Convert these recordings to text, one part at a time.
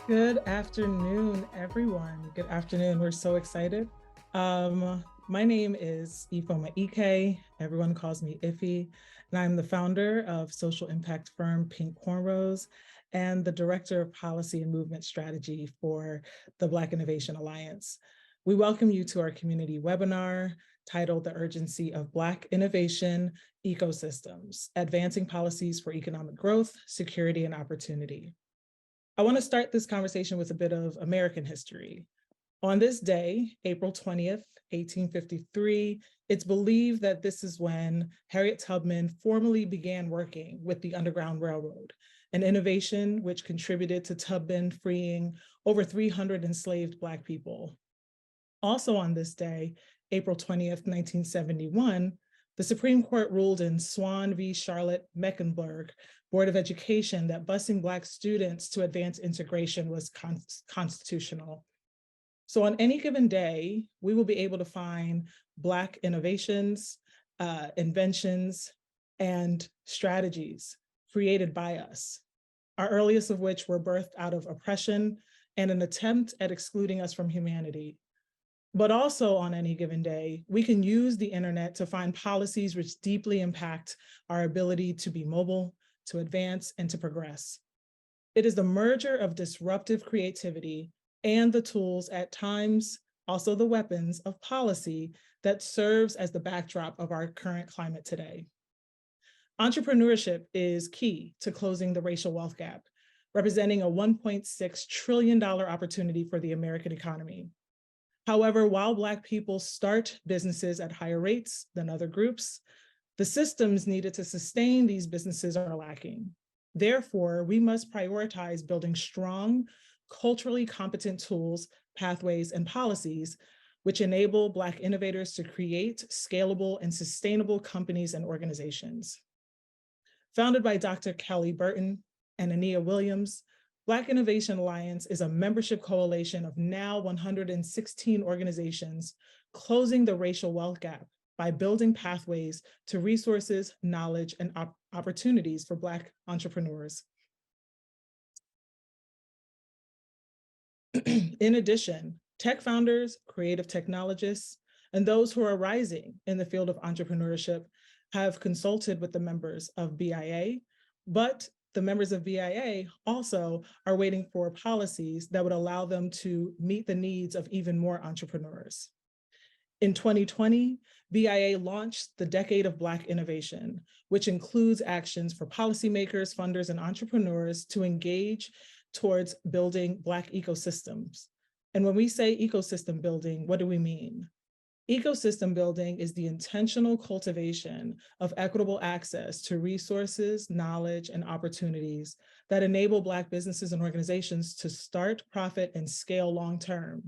Good afternoon, everyone. Good afternoon. We're so excited. My name is Ifeoma Ike. Everyone calls me Iffy, and I'm the founder of social impact firm Pink Cornrows and the director of policy and movement strategy for the Black Innovation Alliance. We welcome you to our community webinar titled The Urgency of Black Innovation Ecosystems, Advancing Policies for Economic Growth, Security, and Opportunity. I want to start this conversation with a bit of American history. On this day, April 20th, 1853, it's believed that this is when Harriet Tubman formally began working with the Underground Railroad, an innovation which contributed to Tubman freeing over 300 enslaved Black people. Also on this day, April 20th, 1971, the Supreme Court ruled in Swan v. Charlotte-Mecklenburg Board of Education that busing Black students to advance integration was constitutional. So on any given day, we will be able to find Black innovations, inventions, and strategies created by us, our earliest of which were birthed out of oppression and an attempt at excluding us from humanity. But also on any given day, we can use the internet to find policies which deeply impact our ability to be mobile, to advance, and to progress. It is the merger of disruptive creativity and the tools, at times also the weapons of policy, that serves as the backdrop of our current climate today. Entrepreneurship is key to closing the racial wealth gap, representing a $1.6 trillion opportunity for the American economy. However, while Black people start businesses at higher rates than other groups, the systems needed to sustain these businesses are lacking. Therefore, we must prioritize building strong, culturally competent tools, pathways, and policies which enable Black innovators to create scalable and sustainable companies and organizations. Founded by Dr. Kelly Burton and Ania Williams, Black Innovation Alliance is a membership coalition of now 116 organizations closing the racial wealth gap by building pathways to resources, knowledge, and opportunities for Black entrepreneurs. In addition, tech founders, creative technologists, and those who are rising in the field of entrepreneurship have consulted with the members of BIA, but the members of BIA also are waiting for policies that would allow them to meet the needs of even more entrepreneurs. In 2020, BIA launched the Decade of Black Innovation, which includes actions for policymakers, funders, and entrepreneurs to engage towards building Black ecosystems. And when we say ecosystem building, what do we mean? Ecosystem building is the intentional cultivation of equitable access to resources, knowledge, and opportunities that enable Black businesses and organizations to start, profit, and scale long-term.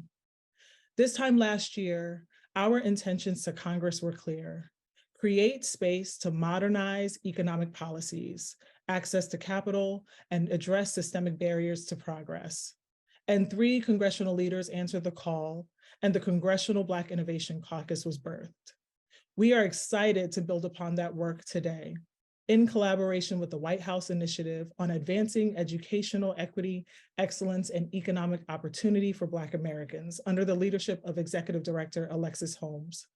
This time last year, our intentions to Congress were clear: create space to modernize economic policies, access to capital, and address systemic barriers to progress. And 3 congressional leaders answered the call, and the Congressional Black Innovation Caucus was birthed. We are excited to build upon that work today in collaboration with the White House Initiative on Advancing Educational Equity, Excellence, and Economic Opportunity for Black Americans under the leadership of Executive Director Alexis Holmes.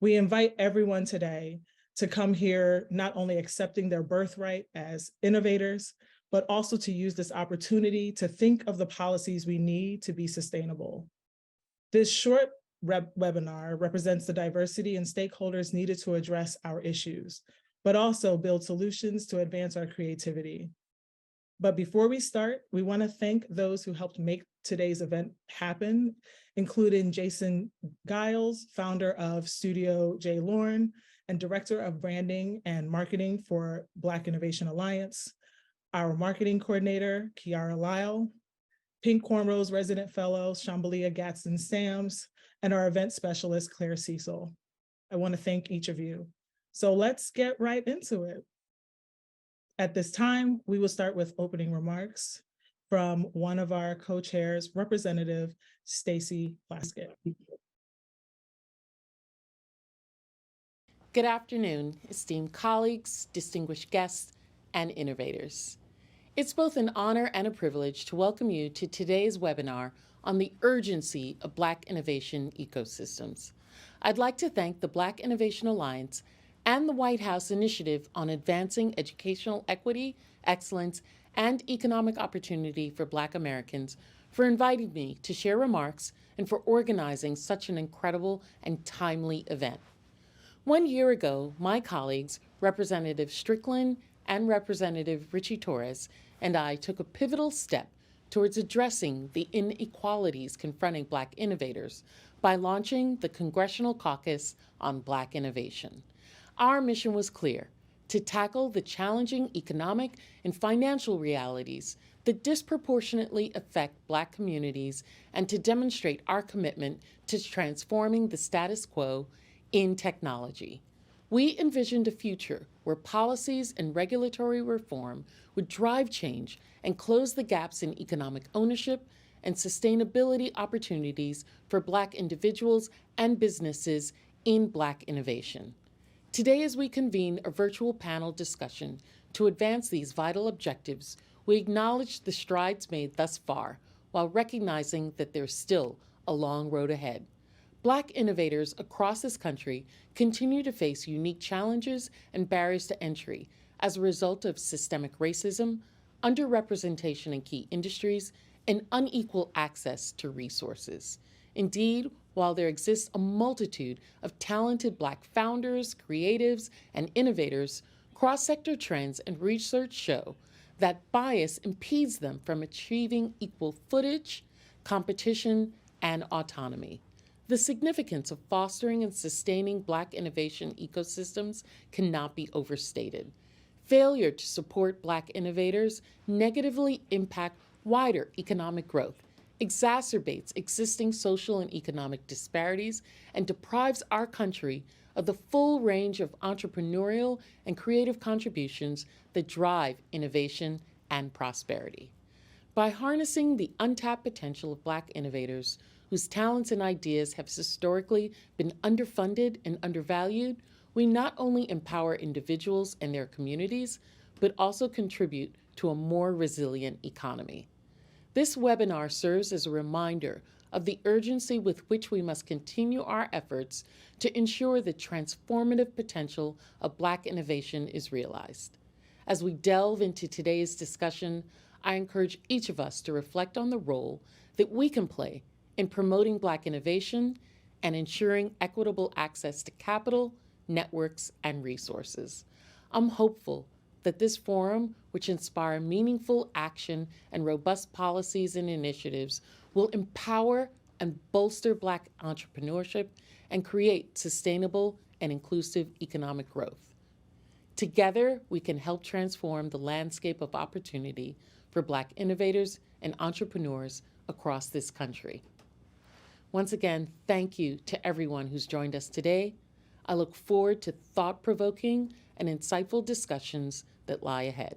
We invite everyone today to come here not only accepting their birthright as innovators, but also to use this opportunity to think of the policies we need to be sustainable. This short webinar represents the diversity and stakeholders needed to address our issues, but also build solutions to advance our creativity. But before we start, we want to thank those who helped make today's event happen, including Jason Giles, founder of Studio J. Lorne and Director of Branding and Marketing for Black Innovation Alliance, our marketing coordinator, Kiara Lyle, Pink Cornrows resident fellow, Shambalia Gatson-Sams, and our event specialist, Claire Cecil. I want to thank each of you. So let's get right into it. At this time, we will start with opening remarks from one of our co-chairs, Representative Stacey Plaskett. Good afternoon, esteemed colleagues, distinguished guests, and innovators. It's both an honor and a privilege to welcome you to today's webinar on the urgency of Black innovation ecosystems. I'd like to thank the Black Innovation Alliance and the White House Initiative on Advancing Educational Equity, Excellence, and Economic Opportunity for Black Americans for inviting me to share remarks and for organizing such an incredible and timely event. 1 year ago, my colleagues, Representative Strickland and Representative Richie Torres, and I took a pivotal step towards addressing the inequalities confronting Black innovators by launching the Congressional Caucus on Black Innovation. Our mission was clear: to tackle the challenging economic and financial realities that disproportionately affect Black communities and to demonstrate our commitment to transforming the status quo in technology. We envisioned a future where policies and regulatory reform would drive change and close the gaps in economic ownership and sustainability opportunities for Black individuals and businesses in Black innovation. Today, as we convene a virtual panel discussion to advance these vital objectives, we acknowledge the strides made thus far while recognizing that there's still a long road ahead. Black innovators across this country continue to face unique challenges and barriers to entry as a result of systemic racism, underrepresentation in key industries, and unequal access to resources. Indeed, while there exists a multitude of talented Black founders, creatives, and innovators, cross-sector trends and research show that bias impedes them from achieving equal footage, competition, and autonomy. The significance of fostering and sustaining Black innovation ecosystems cannot be overstated. Failure to support Black innovators negatively impact wider economic growth, exacerbates existing social and economic disparities, and deprives our country of the full range of entrepreneurial and creative contributions that drive innovation and prosperity. By harnessing the untapped potential of Black innovators, whose talents and ideas have historically been underfunded and undervalued, we not only empower individuals and their communities, but also contribute to a more resilient economy. This webinar serves as a reminder of the urgency with which we must continue our efforts to ensure the transformative potential of Black innovation is realized. As we delve into today's discussion, I encourage each of us to reflect on the role that we can play in promoting Black innovation and ensuring equitable access to capital, networks, and resources. I'm hopeful that this forum, which inspires meaningful action and robust policies and initiatives, will empower and bolster Black entrepreneurship and create sustainable and inclusive economic growth. Together, we can help transform the landscape of opportunity for Black innovators and entrepreneurs across this country. Once again, thank you to everyone who's joined us today. I look forward to thought-provoking and insightful discussions that lie ahead.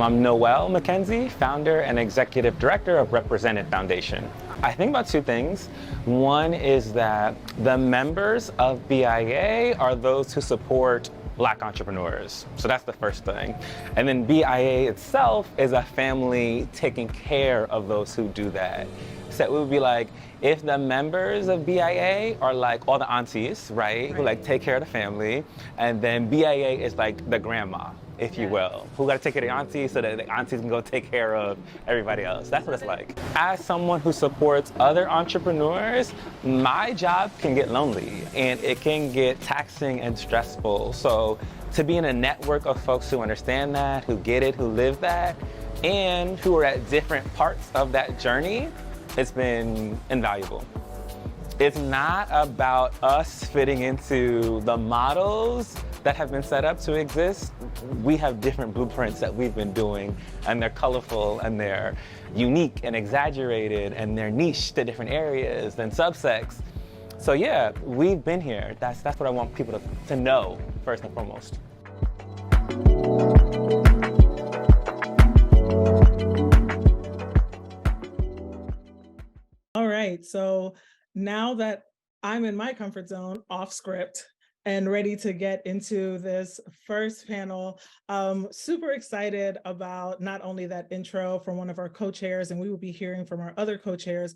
I'm Noel McKenzie, founder and executive director of Represented Foundation. I think about two things. One is that the members of BIA are those who support Black entrepreneurs. So that's the first thing. And then BIA itself is a family taking care of those who do that. So it would be like, if the members of BIA are like all the aunties, right? Who like take care of the family, and then BIA is like the grandma, if you will, who gotta take care of the aunties so that the aunties can go take care of everybody else. That's what it's like. As someone who supports other entrepreneurs, my job can get lonely and it can get taxing and stressful. So to be in a network of folks who understand that, who get it, who live that, and who are at different parts of that journey, it's been invaluable. It's not about us fitting into the models that have been set up to exist. We have different blueprints that we've been doing, and they're colorful, and they're unique and exaggerated, and they're niche to different areas and subsects. So yeah, we've been here. That's what I want people to know, first and foremost. All right, so now that I'm in my comfort zone, off script, and ready to get into this first panel. Super excited about not only that intro from one of our co-chairs, and we will be hearing from our other co-chairs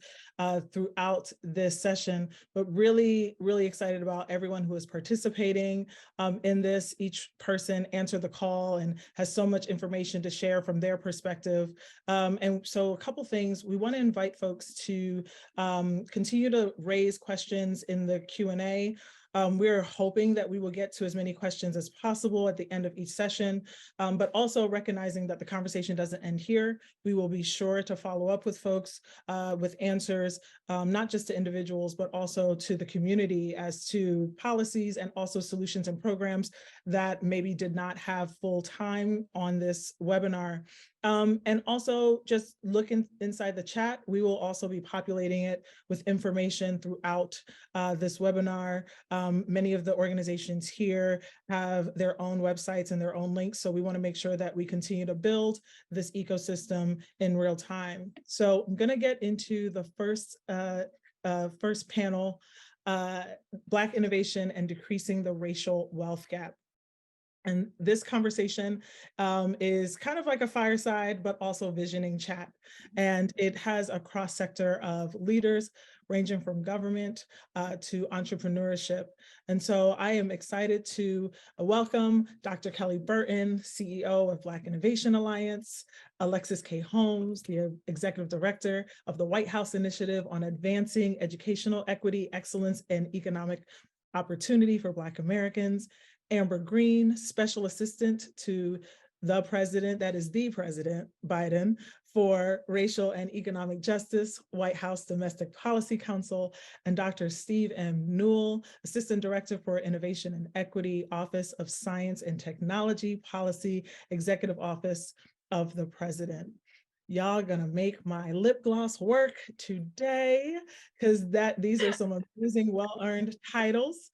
throughout this session, but really, really excited about everyone who is participating in this. Each person answered the call and has so much information to share from their perspective. And so a couple things, we want to invite folks to continue to raise questions in the Q&A. We're hoping that we will get to as many questions as possible at the end of each session, but also recognizing that the conversation doesn't end here. We will be sure to follow up with folks with answers, not just to individuals, but also to the community as to policies and also solutions and programs that maybe did not have full time on this webinar. And also just looking inside the chat, we will also be populating it with information throughout this webinar. Many of the organizations here have their own websites and their own links, so we want to make sure that we continue to build this ecosystem in real time. So I'm going to get into the first panel, Black Innovation and Decreasing the Racial Wealth Gap. And this conversation is kind of like a fireside, but also visioning chat. And it has a cross sector of leaders ranging from government to entrepreneurship. And so I am excited to welcome Dr. Kelly Burton, CEO of Black Innovation Alliance, Alexis K. Holmes, the Executive Director of the White House Initiative on Advancing Educational Equity, Excellence, and Economic Opportunity for Black Americans, Amber Green, Special Assistant to the President, that is the President Biden, for Racial and Economic Justice, White House Domestic Policy Council, and Dr. Steve M. Newell, Assistant Director for Innovation and Equity, Office of Science and Technology Policy, Executive Office of the President. Y'all gonna make my lip gloss work today, because these are some amazing, well-earned titles.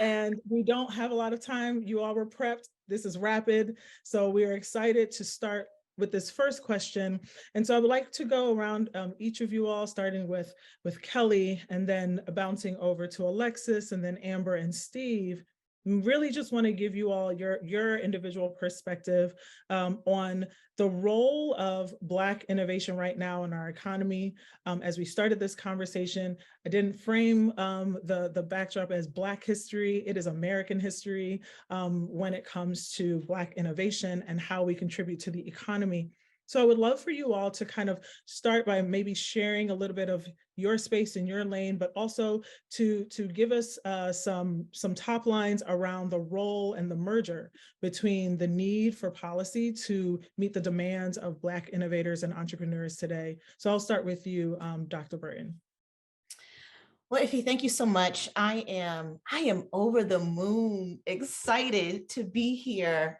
And we don't have a lot of time. You all were prepped. This is rapid. So we are excited to start with this first question. And so I would like to go around each of you all, starting with Kelly, and then bouncing over to Alexis, and then Amber and Steve. Really just want to give you all your individual perspective on the role of Black innovation right now in our economy. As we started this conversation, I didn't frame the backdrop as Black history. It is American history when it comes to Black innovation and how we contribute to the economy. So I would love for you all to kind of start by maybe sharing a little bit of your space in your lane, but also to give us some top lines around the role and the merger between the need for policy to meet the demands of Black innovators and entrepreneurs today. So I'll start with you, Dr. Burton. Well, Iffy, thank you so much. I am over the moon excited to be here.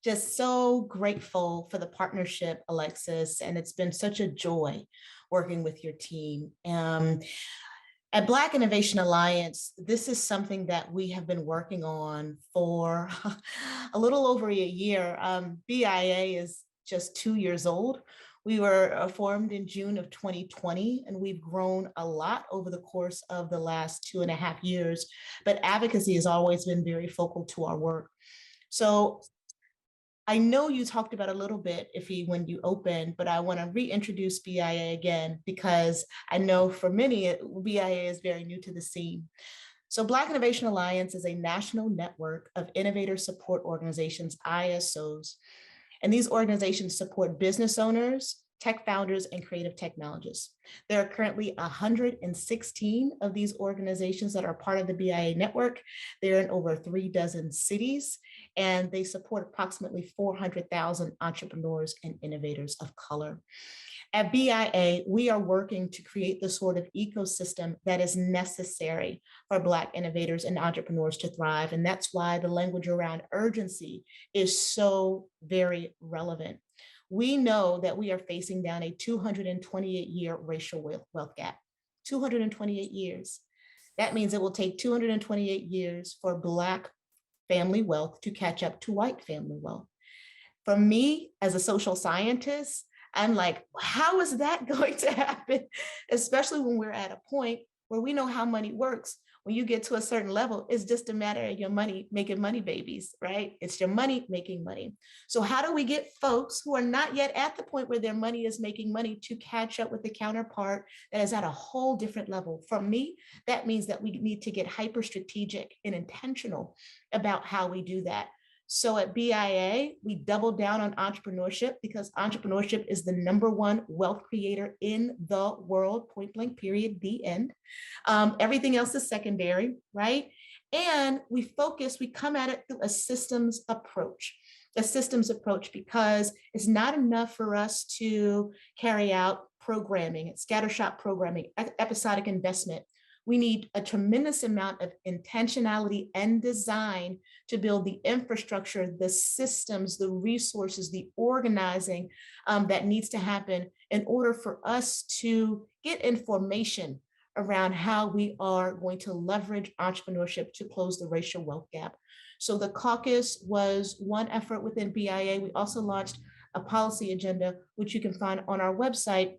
Just so grateful for the partnership, Alexis, and it's been such a joy working with your team. At Black Innovation Alliance, this is something that we have been working on for a little over a year. BIA is just 2 years old. We were formed in June of 2020, and we've grown a lot over the course of the last 2.5 years, but advocacy has always been very focal to our work. So I know you talked about a little bit, Iffy, when you opened, but I want to reintroduce BIA again, because I know for many, BIA is very new to the scene. So Black Innovation Alliance is a national network of innovator support organizations, ISOs. And these organizations support business owners, tech founders, and creative technologists. There are currently 116 of these organizations that are part of the BIA network. They're in over 36 cities, and they support approximately 400,000 entrepreneurs and innovators of color. At BIA, we are working to create the sort of ecosystem that is necessary for Black innovators and entrepreneurs to thrive. And that's why the language around urgency is so very relevant. We know that we are facing down a 228-year racial wealth gap. 228 years. That means it will take 228 years for Black family wealth to catch up to white family wealth. For me, as a social scientist, I'm like, how is that going to happen? Especially when we're at a point where we know how money works. when you get to a certain level, it's just a matter of your money making money babies, right? It's your money making money. So how do we get folks who are not yet at the point where their money is making money to catch up with the counterpart that is at a whole different level? For me, that means that we need to get hyper strategic and intentional about how we do that. So at BIA, we doubled down on entrepreneurship because entrepreneurship is the #1 wealth creator in the world, point blank, period, the end. Everything else is secondary, right? And we come at it through a systems approach. A systems approach because it's not enough for us to carry out programming, scattershot programming, episodic investment. We need a tremendous amount of intentionality and design to build the infrastructure, the systems, the resources, the organizing that needs to happen in order for us to get information around how we are going to leverage entrepreneurship to close the racial wealth gap. So the caucus was one effort within BIA. We also launched a policy agenda, which you can find on our website,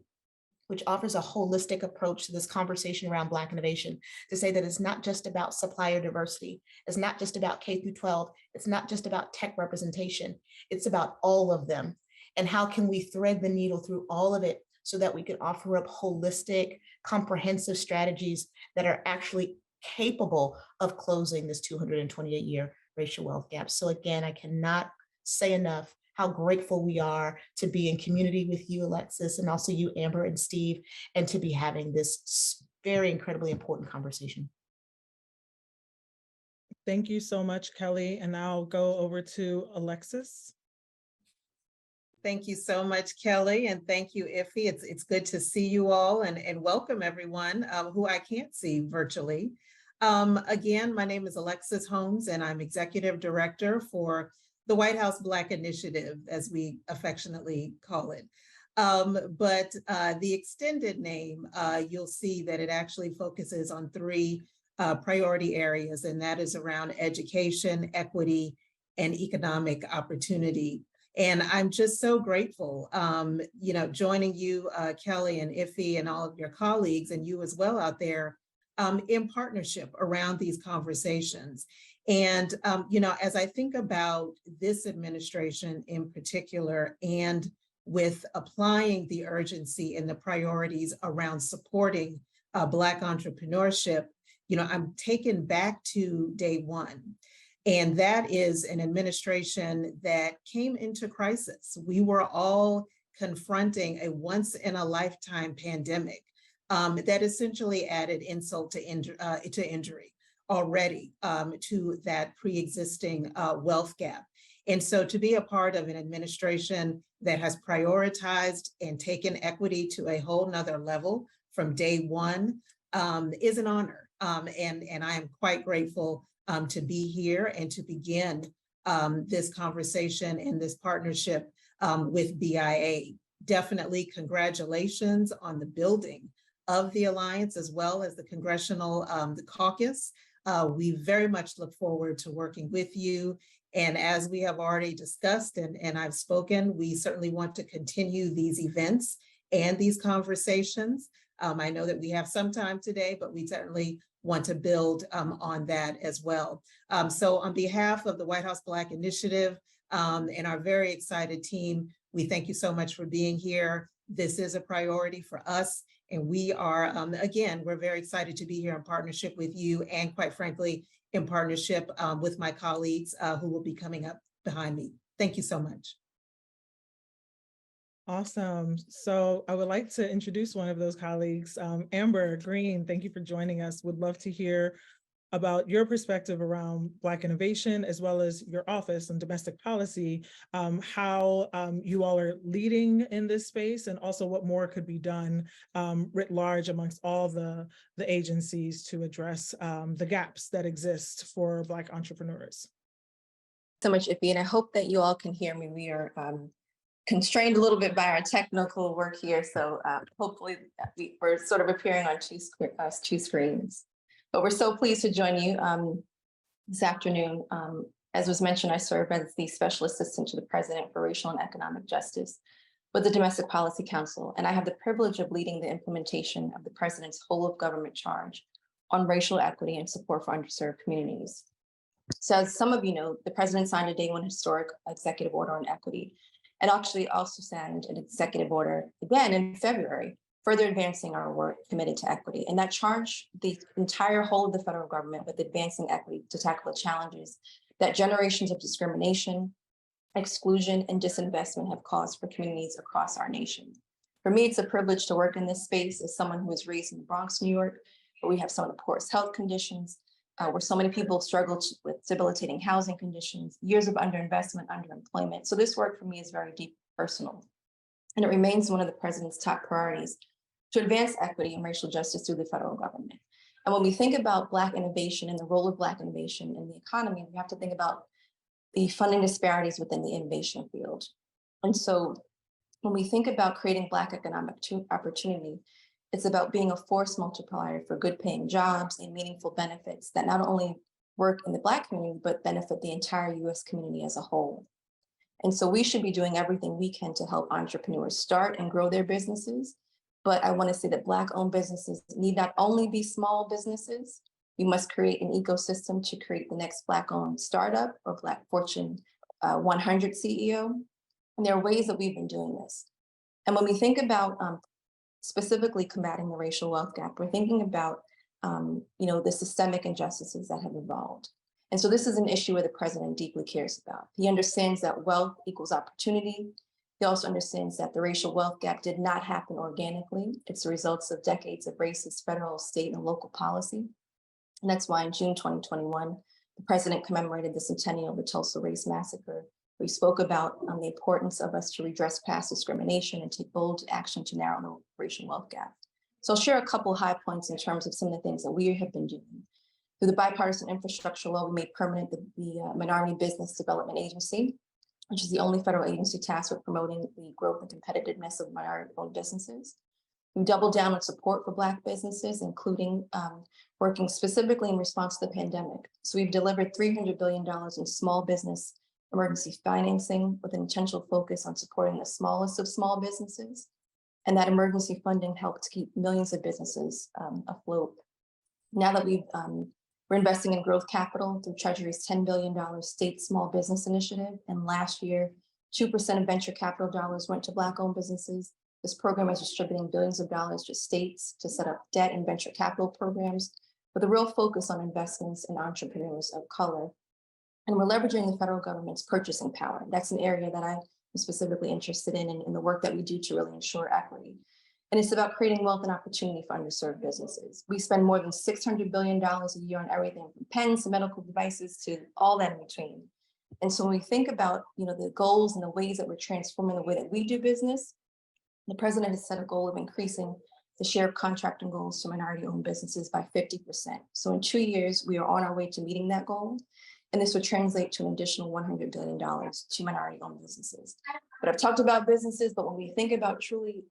which offers a holistic approach to this conversation around Black innovation, to say that it's not just about supplier diversity, it's not just about K through 12, it's not just about tech representation, it's about all of them. And how can we thread the needle through all of it so that we can offer up holistic, comprehensive strategies that are actually capable of closing this 228-year racial wealth gap. So again, I cannot say enough how grateful we are to be in community with you, Alexis, and also you, Amber and Steve, and to be having this very incredibly important conversation. Thank you so much, Kelly. And now I'll go over to Alexis. Thank you so much, Kelly, and thank you, Iffy. It's good to see you all and welcome everyone who I can't see virtually. Again, my name is Alexis Holmes, and I'm Executive Director for the White House Black Initiative, as we affectionately call it. But the extended name, you'll see that it actually focuses on 3 priority areas, and that is around education, equity, and economic opportunity. And I'm just so grateful, joining you, Kelly and Iffy and all of your colleagues, and you as well out there, in partnership around these conversations. And, as I think about this administration in particular, and with applying the urgency and the priorities around supporting Black entrepreneurship, I'm taken back to day one. And that is an administration that came into crisis. We were all confronting a once-in-a-lifetime pandemic that essentially added insult to injury already to that pre-existing wealth gap. And so to be a part of an administration that has prioritized and taken equity to a whole nother level from day one is an honor. And I am quite grateful to be here and to begin this conversation and this partnership with BIA. Definitely congratulations on the building of the alliance, as well as the congressional the caucus. We very much look forward to working with you. And as we have already discussed and I've spoken, we certainly want to continue these events and these conversations. I know that we have some time today, but we certainly want to build on that as well. So on behalf of the White House Black Initiative and our very excited team, we thank you so much for being here. This is a priority for us. And we are, again, we're very excited to be here in partnership with you and, quite frankly, in partnership with my colleagues who will be coming up behind me. Thank you so much. Awesome. So I would like to introduce one of those colleagues, Amber Green. Thank you for joining us. Would love to hear about your perspective around Black innovation, as well as your office and domestic policy, how you all are leading in this space, and also what more could be done writ large amongst all the agencies to address the gaps that exist for Black entrepreneurs. So much, Iffy, and I hope that you all can hear me. We are constrained a little bit by our technical work here, so hopefully we're sort of appearing on two screens. But we're so pleased to join you this afternoon. As was mentioned, I serve as the Special Assistant to the President for Racial and Economic Justice with the Domestic Policy Council, and I have the privilege of leading the implementation of the President's whole of government charge, on racial equity and support for underserved communities. So as some of you know, the president signed a day one historic executive order on equity, and actually also signed an executive order again in February, further advancing our work committed to equity. And that charged the entire whole of the federal government with advancing equity to tackle the challenges that generations of discrimination, exclusion, and disinvestment have caused for communities across our nation. For me, it's a privilege to work in this space as someone who was raised in the Bronx, New York, where we have some of the poorest health conditions, where so many people struggle with debilitating housing conditions, years of underinvestment, underemployment. So this work for me is very deep personal. And it remains one of the president's top priorities to advance equity and racial justice through the federal government. And when we think about Black innovation and the role of Black innovation in the economy, we have to think about the funding disparities within the innovation field. And so when we think about creating Black economic opportunity, it's about being a force multiplier for good paying jobs and meaningful benefits that not only work in the Black community, but benefit the entire US community as a whole. And so we should be doing everything we can to help entrepreneurs start and grow their businesses. But I want to say that Black owned businesses need not only be small businesses, we must create an ecosystem to create the next Black owned startup or Black Fortune 100 CEO. And there are ways that we've been doing this. And when we think about specifically combating the racial wealth gap, we're thinking about the systemic injustices that have evolved. And so this is an issue where the president deeply cares about. He understands that wealth equals opportunity. He also understands that the racial wealth gap did not happen organically. It's the results of decades of racist federal, state, and local policy. And that's why in June 2021, the president commemorated the centennial of the Tulsa Race Massacre. We spoke about the importance of us to redress past discrimination and take bold action to narrow the racial wealth gap. So I'll share a couple of high points in terms of some of the things that we have been doing. Through the bipartisan infrastructure law, we made permanent the Minority Business Development Agency, which is the only federal agency tasked with promoting the growth and competitiveness of minority-owned businesses. We doubled down on support for Black businesses, including working specifically in response to the pandemic. So we've delivered $300 billion in small business emergency financing with an intentional focus on supporting the smallest of small businesses. And that emergency funding helped to keep millions of businesses afloat. Now that we're investing in growth capital through Treasury's $10 billion state small business initiative. And last year, 2% of venture capital dollars went to Black-owned businesses. This program is distributing billions of dollars to states to set up debt and venture capital programs with a real focus on investments in entrepreneurs of color. And we're leveraging the federal government's purchasing power. That's an area that I'm specifically interested in the work that we do to really ensure equity. And it's about creating wealth and opportunity for underserved businesses. We spend more than $600 billion a year on everything from pens to medical devices to all that in between. And so when we think about the goals and the ways that we're transforming the way that we do business, the president has set a goal of increasing the share of contracting goals to minority-owned businesses by 50%. So in 2 years, we are on our way to meeting that goal. And this would translate to an additional $100 billion to minority-owned businesses. But I've talked about businesses, but when we think about truly,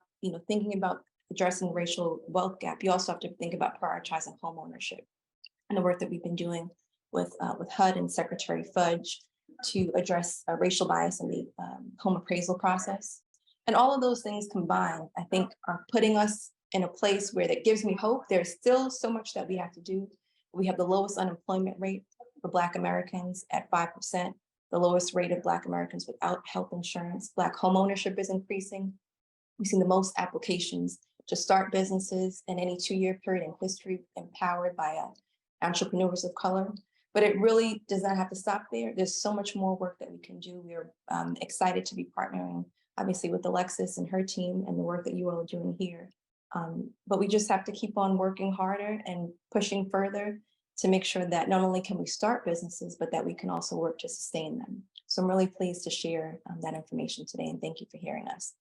thinking about addressing the racial wealth gap, you also have to think about prioritizing home ownership and the work that we've been doing with HUD and Secretary Fudge to address racial bias in the home appraisal process. And all of those things combined, I think, are putting us in a place where that gives me hope. There's still so much that we have to do. We have the lowest unemployment rate for Black Americans at 5%, the lowest rate of Black Americans without health insurance. Black home ownership is increasing. We've seen the most applications to start businesses in any 2-year period in history, empowered by entrepreneurs of color. But it really does not have to stop there. There's so much more work that we can do. We are excited to be partnering, obviously, with Alexis and her team and the work that you all are doing here. But we just have to keep on working harder and pushing further to make sure that not only can we start businesses, but that we can also work to sustain them. So I'm really pleased to share that information today, and thank you for hearing us.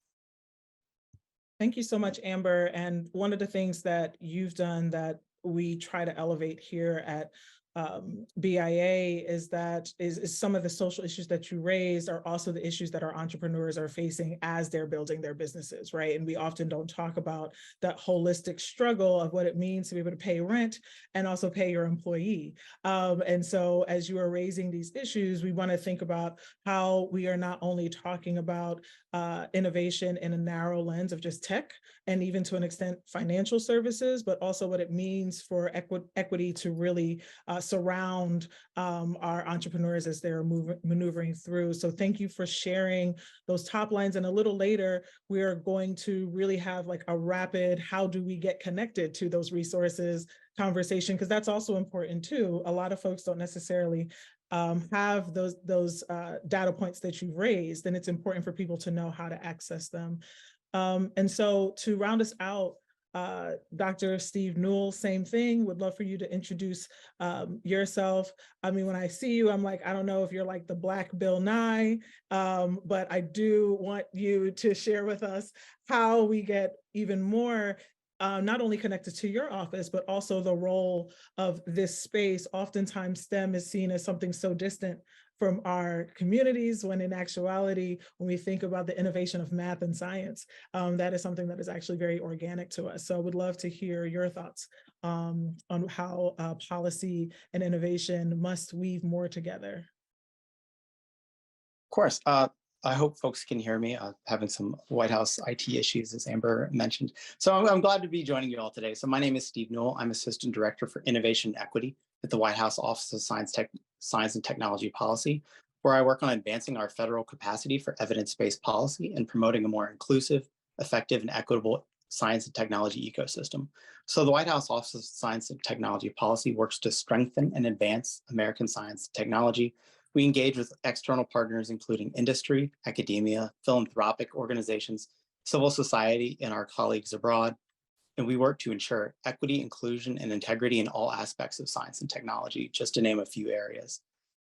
Thank you so much, Amber. And one of the things that you've done that we try to elevate here at BIA is that is some of the social issues that you raised are also the issues that our entrepreneurs are facing as they're building their businesses, right? And we often don't talk about that holistic struggle of what it means to be able to pay rent and also pay your employee. And so as you are raising these issues, we want to think about how we are not only talking about innovation in a narrow lens of just tech, and even to an extent financial services, but also what it means for equity to really surround our entrepreneurs as they're maneuvering through. So thank you for sharing those top lines. And a little later, we are going to really have like a rapid, how do we get connected to those resources conversation, because that's also important too. A lot of folks don't necessarily have those data points that you've raised, and it's important for people to know how to access them. And so to round us out, Dr. Steve Newell, same thing, would love for you to introduce yourself. I mean, when I see you, I'm like, I don't know if you're like the Black Bill Nye, but I do want you to share with us how we get even more not only connected to your office, but also the role of this space. Oftentimes STEM is seen as something so distant from our communities, when in actuality, when we think about the innovation of math and science, that is something that is actually very organic to us. So I would love to hear your thoughts on how policy and innovation must weave more together. Of course. I hope folks can hear me. Having some White House IT issues, as Amber mentioned. So I'm glad to be joining you all today. So my name is Steve Newell. I'm Assistant Director for Innovation and Equity at the White House Office of Science and Technology Policy, where I work on advancing our federal capacity for evidence-based policy and promoting a more inclusive, effective, and equitable science and technology ecosystem. So the White House Office of Science and Technology Policy works to strengthen and advance American science and technology. We engage with external partners, including industry, academia, philanthropic organizations, civil society, and our colleagues abroad. And we work to ensure equity, inclusion, and integrity in all aspects of science and technology, just to name a few areas.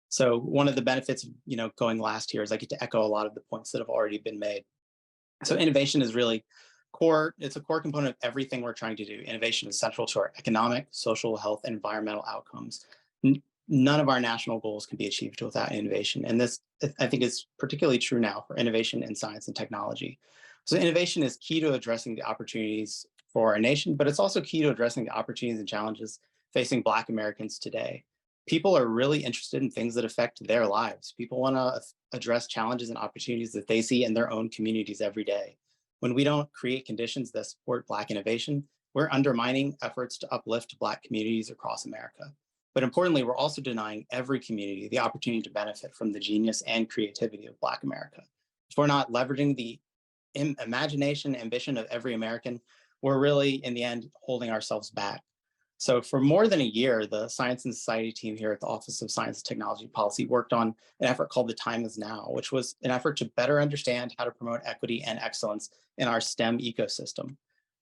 So one of the benefits of going last here is I get to echo a lot of the points that have already been made. So innovation is really core. It's a core component of everything we're trying to do. Innovation is central to our economic, social, health, and environmental outcomes. None of our national goals can be achieved without innovation. And this, I think, is particularly true now for innovation in science and technology. So innovation is key to addressing the opportunities for our nation, but it's also key to addressing the opportunities and challenges facing Black Americans today. People are really interested in things that affect their lives. People want to address challenges and opportunities that they see in their own communities every day. When we don't create conditions that support Black innovation, we're undermining efforts to uplift Black communities across America. But importantly, we're also denying every community the opportunity to benefit from the genius and creativity of Black America. If we're not leveraging the imagination, ambition of every American, we're really, in the end, holding ourselves back. So for more than a year, the Science and Society team here at the Office of Science and Technology Policy worked on an effort called The Time Is Now, which was an effort to better understand how to promote equity and excellence in our STEM ecosystem.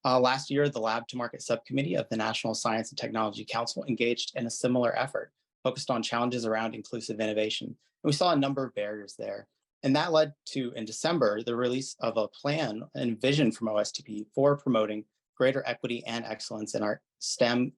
Last year, the Lab to Market Subcommittee of the National Science and Technology Council engaged in a similar effort, focused on challenges around inclusive innovation. And we saw a number of barriers there. And that led to, in December, the release of a plan and vision from OSTP for promoting greater equity and excellence in our STEM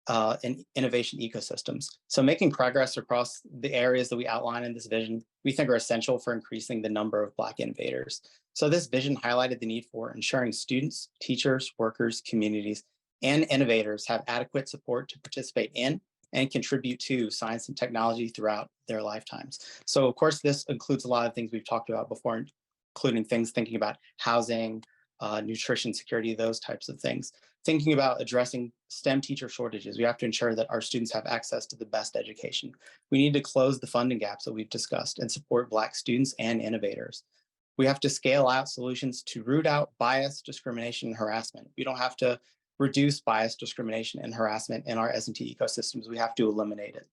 and innovation ecosystems. So making progress across the areas that we outline in this vision, we think are essential for increasing the number of Black innovators. So this vision highlighted the need for ensuring students, teachers, workers, communities, and innovators have adequate support to participate in and contribute to science and technology throughout their lifetimes. So of course, this includes a lot of things we've talked about before, including things thinking about housing, nutrition security, those types of things. Thinking about addressing STEM teacher shortages, we have to ensure that our students have access to the best education. We need to close the funding gaps that we've discussed and support Black students and innovators. We have to scale out solutions to root out bias, discrimination, and harassment. We don't have to reduce bias, discrimination, and harassment in our S&T ecosystems. We have to eliminate it.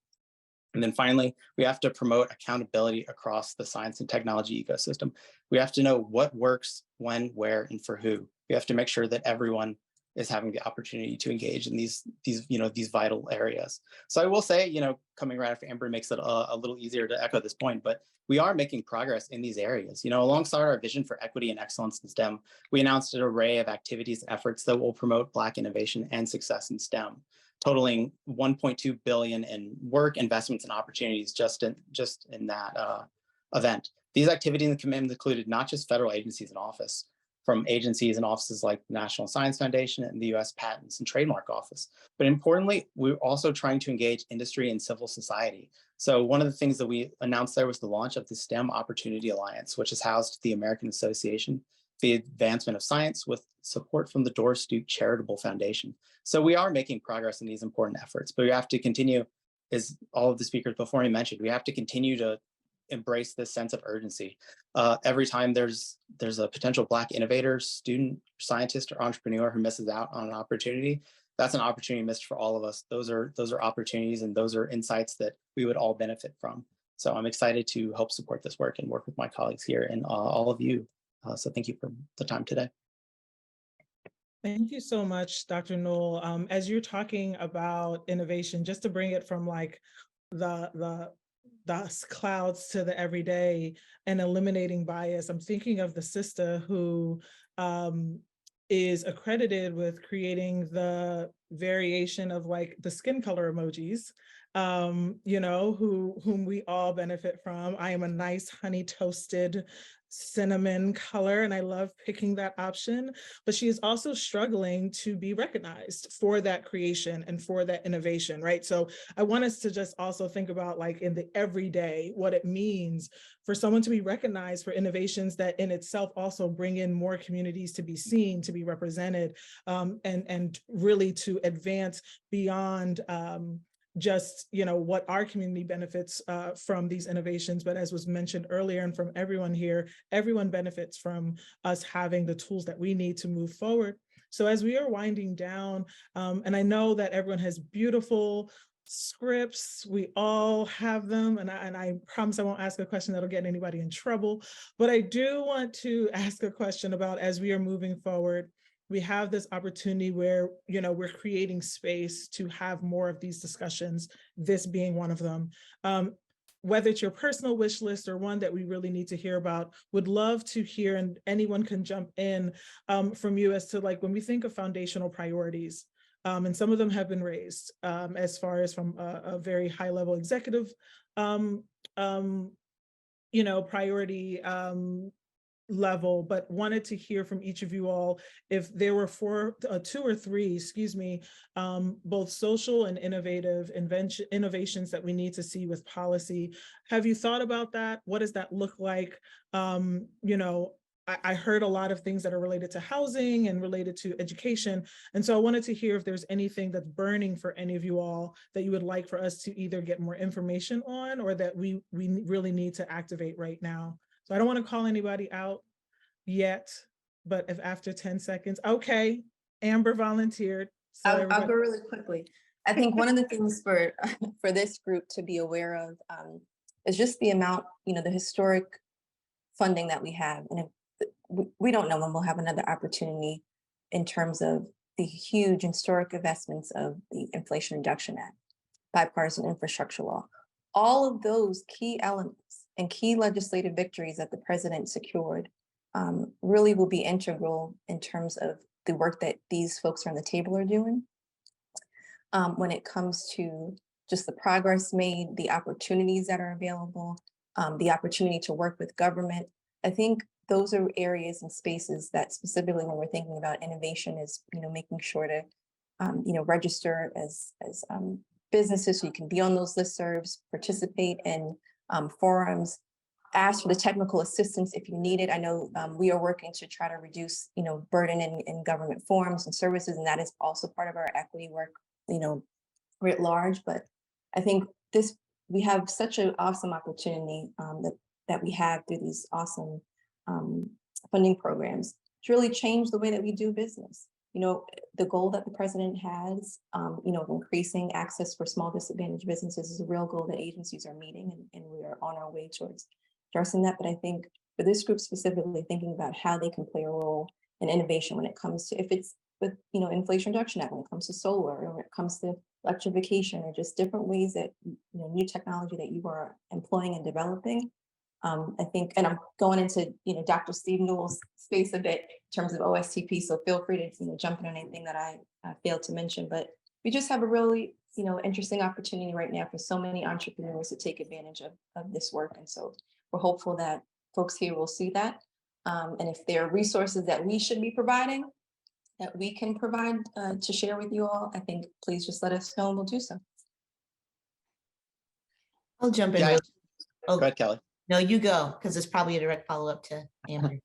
And then finally, we have to promote accountability across the science and technology ecosystem. We have to know what works, when, where, and for who. We have to make sure that everyone is having the opportunity to engage in these vital areas. So I will say, coming right after Amber makes it a little easier to echo this point, but we are making progress in these areas. Alongside our vision for equity and excellence in STEM, we announced an array of activities and efforts that will promote Black innovation and success in STEM. totaling 1.2 billion in work, investments, and opportunities just in that event. These activities and commitments included not just federal agencies in office, from agencies and offices like the National Science Foundation and the U.S. Patents and Trademark Office, but importantly, we're also trying to engage industry and civil society. So one of the things that we announced there was the launch of the STEM Opportunity Alliance, which is housed at the American Association for the Advancement of Science with support from the Doris Duke Charitable Foundation. So we are making progress in these important efforts, but we have to continue, as all of the speakers before me mentioned, we have to continue to embrace this sense of urgency. Every time there's a potential Black innovator, student, scientist, or entrepreneur who misses out on an opportunity, that's an opportunity missed for all of us. Those are opportunities and those are insights that we would all benefit from. So I'm excited to help support this work and work with my colleagues here and all of you. So thank you for the time today. Thank you so much, Dr. Newell. As you're talking about innovation, just to bring it from like the clouds to the everyday and eliminating bias, I'm thinking of the sister who is accredited with creating the variation of like the skin color emojis, you know, whom we all benefit from. I am a nice honey toasted cinnamon color, and I love picking that option, but she is also struggling to be recognized for that creation and for that innovation, right? So I want us to just also think about like in the everyday, what it means for someone to be recognized for innovations that in itself also bring in more communities to be seen, to be represented, and really to advance beyond just, you know, what our community benefits from these innovations. But as was mentioned earlier, and from everyone here, everyone benefits from us having the tools that we need to move forward. So as we are winding down, and I know that everyone has beautiful scripts, we all have them, and I promise I won't ask a question that'll get anybody in trouble, but I do want to ask a question about, as we are moving forward, we have this opportunity where, you know, we're creating space to have more of these discussions, this being one of them. Whether it's your personal wish list or one that we really need to hear about, would love to hear, and anyone can jump in from you as to like, when we think of foundational priorities, and some of them have been raised as far as from a very high level executive, you know, priority level, but wanted to hear from each of you all if there were two or three, excuse me, both social and innovative innovations that we need to see with policy. Have you thought about that? What does that look like? You know, I heard a lot of things that are related to housing and related to education. And so I wanted to hear if there's anything that's burning for any of you all that you would like for us to either get more information on, or that we really need to activate right now. So I don't want to call anybody out yet, but if after 10 seconds, okay, Amber volunteered. So I'll go really quickly. I think one of the things for this group to be aware of is just the amount, you know, the historic funding that we have. And we don't know when we'll have another opportunity in terms of the huge historic investments of the Inflation Reduction Act, bipartisan infrastructure law. All of those key elements and key legislative victories that the president secured really will be integral in terms of the work that these folks around the table are doing. When it comes to just the progress made, the opportunities that are available, the opportunity to work with government, I think those are areas and spaces that specifically when we're thinking about innovation is, you know, making sure to, you know, register as businesses so you can be on those listservs, participate in forums, ask for the technical assistance if you need it. I know we are working to try to reduce, you know, burden in government forms and services, and that is also part of our equity work, you know, writ large. But I think we have such an awesome opportunity that we have through these awesome funding programs to really change the way that we do business. You know, the goal that the president has, you know, of increasing access for small disadvantaged businesses is a real goal that agencies are meeting, and we are on our way towards addressing that. But I think for this group specifically, thinking about how they can play a role in innovation when it comes to, if it's with, you know, Inflation Reduction Act, when it comes to solar, or when it comes to electrification, or just different ways that, you know, new technology that you are employing and developing. I think, and I'm going into, you know, Dr. Steve Newell's space a bit in terms of OSTP, so feel free to, you know, jump in on anything that I failed to mention. But we just have a really, interesting opportunity right now for so many entrepreneurs to take advantage of this work. And so we're hopeful that folks here will see that. And if there are resources that we should be providing, that we can provide to share with you all, I think please just let us know and we'll do so. I'll jump in. Yeah, real- go Oh, ahead, Kelly. no, you go, because it's probably a direct follow-up to Amber.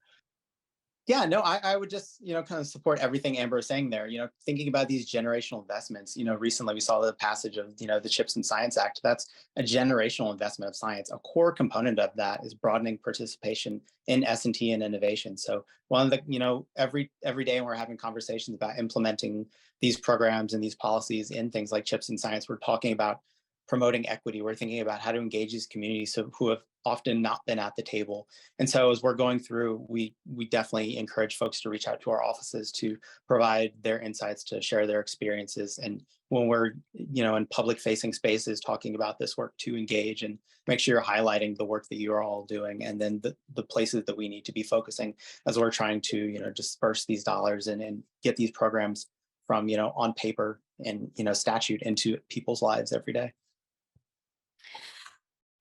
Yeah, no, I would just, kind of support everything Amber is saying there, thinking about these generational investments. Recently we saw the passage of, the CHIPS and Science Act. That's a generational investment of science. A core component of that is broadening participation in S&T and innovation. So one of the, every day when we're having conversations about implementing these programs and these policies in things like CHIPS and Science, we're talking about promoting equity. We're thinking about how to engage these communities who have often not been at the table. And so as we're going through, we definitely encourage folks to reach out to our offices to provide their insights, to share their experiences. And when we're, in public facing spaces talking about this work, to engage and make sure you're highlighting the work that you're all doing, and then the places that we need to be focusing as we're trying to, disperse these dollars and get these programs from, on paper and, statute into people's lives every day.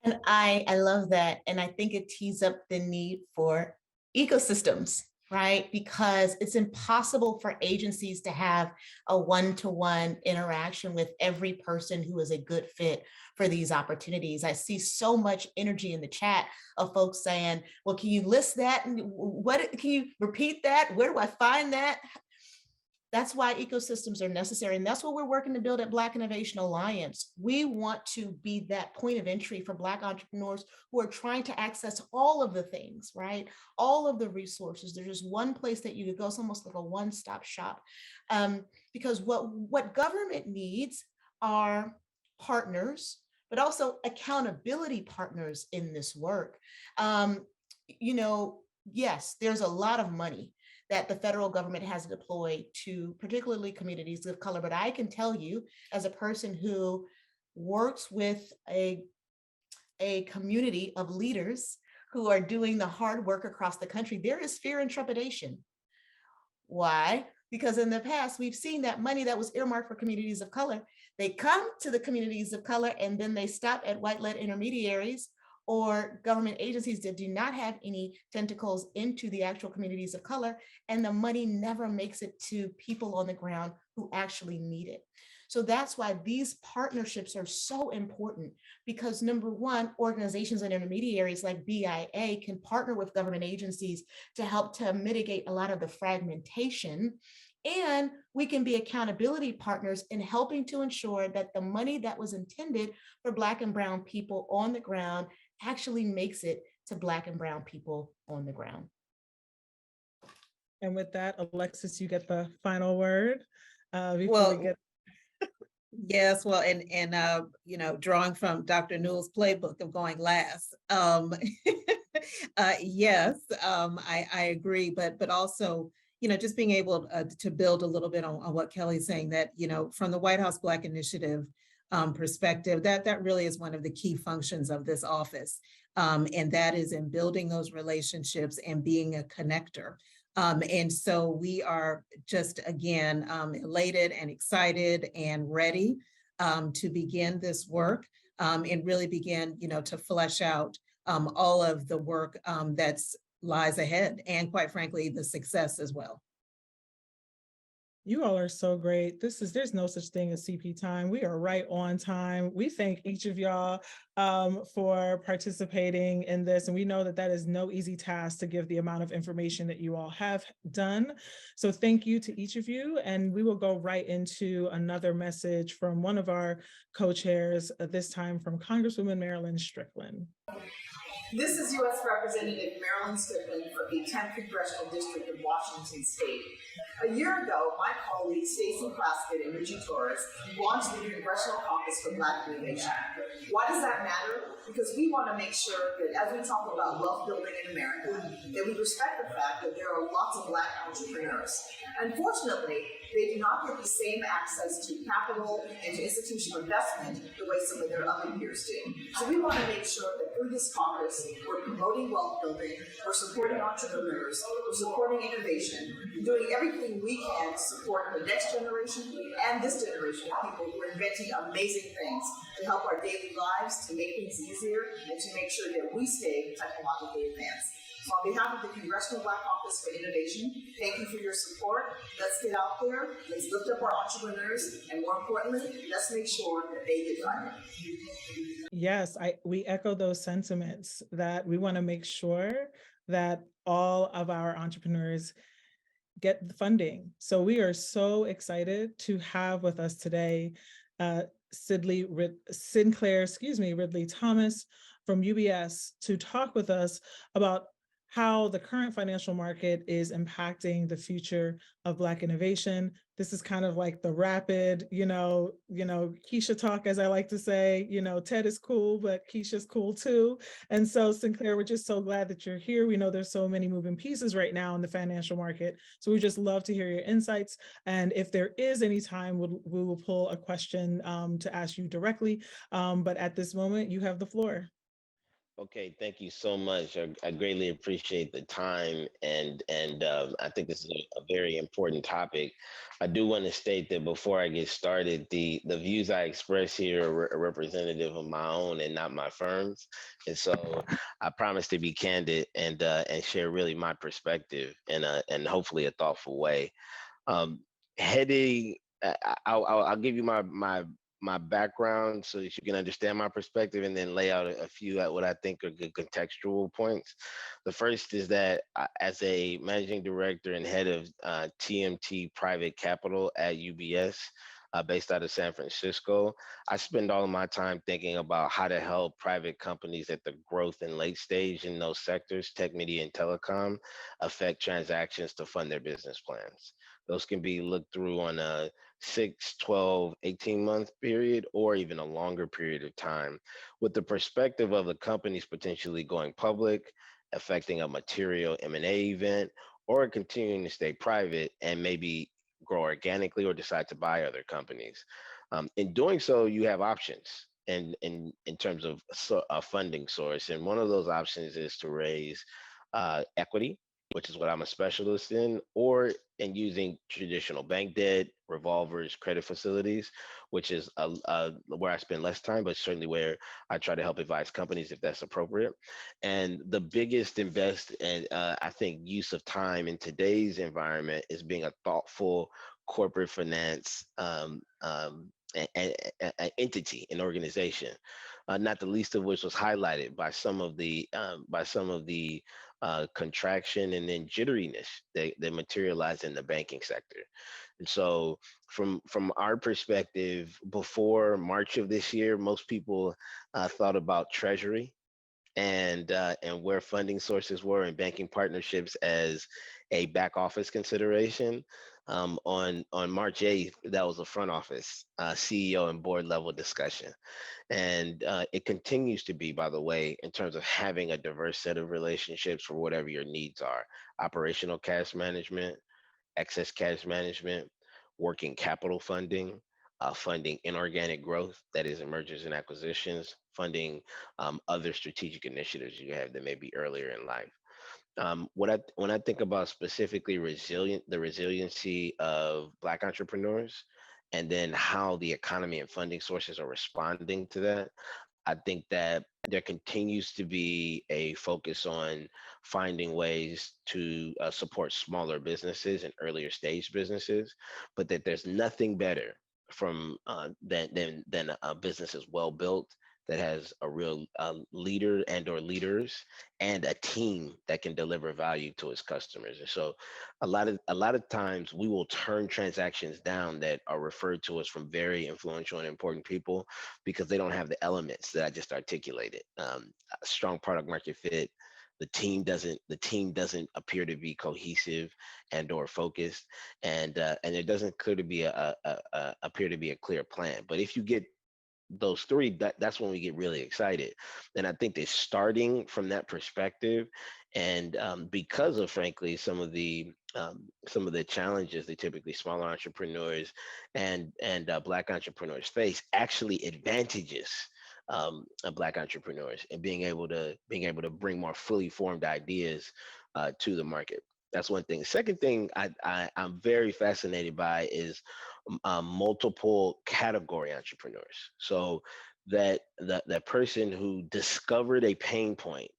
And I love that. And I think it tees up the need for ecosystems, right? Because it's impossible for agencies to have a one-to-one interaction with every person who is a good fit for these opportunities. I see so much energy in the chat of folks saying, well, can you list that? And what can you repeat that? Where do I find that? That's why ecosystems are necessary. And that's what we're working to build at Black Innovation Alliance. We want to be that point of entry for Black entrepreneurs who are trying to access all of the things, right? All of the resources. There's just one place that you could go. It's almost like a one-stop shop. Because what government needs are partners, but also accountability partners in this work. Yes, there's a lot of money that the federal government has deployed to particularly communities of color. But I can tell you, as a person who works with a community of leaders who are doing the hard work across the country, there is fear and trepidation. Why? Because in the past, we've seen that money that was earmarked for communities of color, they come to the communities of color and then they stop at white-led intermediaries or government agencies that do not have any tentacles into the actual communities of color, and the money never makes it to people on the ground who actually need it. So that's why these partnerships are so important, because number one, organizations and intermediaries like BIA can partner with government agencies to help to mitigate a lot of the fragmentation. And we can be accountability partners in helping to ensure that the money that was intended for Black and Brown people on the ground actually makes it to Black and Brown people on the ground. And with that, Alexis, you get the final word. Yes, well, and drawing from Dr. Newell's playbook of going last. Yes, I agree, but also, just being able to build a little bit on what Kelly's saying, that, from the White House Black Initiative perspective, that really is one of the key functions of this office. And that is in building those relationships and being a connector. And so we are just, again, elated and excited and ready to begin this work and really begin, to flesh out all of the work that's lies ahead, and quite frankly, the success as well. You all are so great. There's no such thing as CP time. We are right on time. We thank each of y'all for participating in this. And we know that is no easy task to give the amount of information that you all have done. So thank you to each of you. And we will go right into another message from one of our co-chairs, this time from Congresswoman Marilyn Strickland. This is U.S. Representative Marilyn Strickland from the 10th Congressional District of Washington State. A year ago, my colleagues Stacey Plaskett and Richie Torres launched the Congressional Caucus for Black Innovation. Why does that matter? Because we want to make sure that as we talk about wealth building in America, that we respect the fact that there are lots of Black entrepreneurs. Unfortunately, they do not get the same access to capital and to institutional investment the way some of their other peers do. So we want to make sure that through this Congress, We're promoting wealth building, we're supporting entrepreneurs, we're supporting innovation, we're doing everything we can to support the next generation and this generation of people who are inventing amazing things to help our daily lives, to make things easier, and to make sure that we stay technologically advanced. So on behalf of the Congressional Black Caucus for Innovation, thank you for your support. Let's get out there, let's lift up our entrepreneurs, and more importantly, let's make sure that they get funded. Yes, we echo those sentiments that we want to make sure that all of our entrepreneurs get the funding. So we are so excited to have with us today Sinclair Ridley Thomas from UBS to talk with us about how the current financial market is impacting the future of Black innovation. This is kind of like the rapid, Keisha talk, as I like to say. Ted is cool, but Keisha's cool too. And so, Sinclair, we're just so glad that you're here. We know there's so many moving pieces right now in the financial market. So we just love to hear your insights. And if there is any time, we will pull a question to ask you directly. But at this moment, you have the floor. Okay, thank you so much. I greatly appreciate the time, and I think this is a very important topic. I do want to state that before I get started, the views I express here are representative of my own and not my firm's, and so I promise to be candid and share really my perspective in and hopefully a thoughtful way. Heading, I'll give you my background so that you can understand my perspective, and then lay out a few at what I think are good contextual points. The first is that as a managing director and head of TMT Private Capital at UBS, based out of San Francisco, I spend all of my time thinking about how to help private companies at the growth and late stage in those sectors, tech, media, and telecom, affect transactions to fund their business plans. Those can be looked through on a 6, 12, 18-month period, or even a longer period of time, with the perspective of the companies potentially going public, affecting a material M&A event, or continuing to stay private and maybe grow organically or decide to buy other companies. In doing so, you have options in terms of a funding source. And one of those options is to raise equity, which is what I'm a specialist in, or in using traditional bank debt, revolvers, credit facilities, which is where I spend less time, but certainly where I try to help advise companies if that's appropriate. And the biggest and I think use of time in today's environment is being a thoughtful corporate finance entity, an organization, not the least of which was highlighted by some of the contraction and then jitteriness that materialized in the banking sector. And so from our perspective, before March of this year, most people thought about Treasury and where funding sources were and banking partnerships as a back office consideration. On March 8th, that was a front office CEO and board level discussion. And it continues to be, by the way, in terms of having a diverse set of relationships for whatever your needs are: operational cash management, excess cash management, working capital funding, funding inorganic growth, that is mergers and acquisitions, funding other strategic initiatives you have that may be earlier in life. When I think about specifically the resiliency of Black entrepreneurs, and then how the economy and funding sources are responding to that, I think that there continues to be a focus on finding ways to support smaller businesses and earlier stage businesses, but that there's nothing better than a business that's well built, that has a real leader and or leaders and a team that can deliver value to its customers. And so a lot of times we will turn transactions down that are referred to us from very influential and important people because they don't have the elements that I just articulated. A strong product market fit. The team doesn't appear to be cohesive and or focused, and it doesn't appear to be a clear plan. But if you get those three, that's when we get really excited. And I think they're starting from that perspective. And because of, frankly, some of the challenges that typically smaller entrepreneurs and Black entrepreneurs face, actually advantages Black entrepreneurs and being able to bring more fully formed ideas to the market. That's one thing. Second thing I'm very fascinated by is multiple category entrepreneurs. So that person who discovered a pain point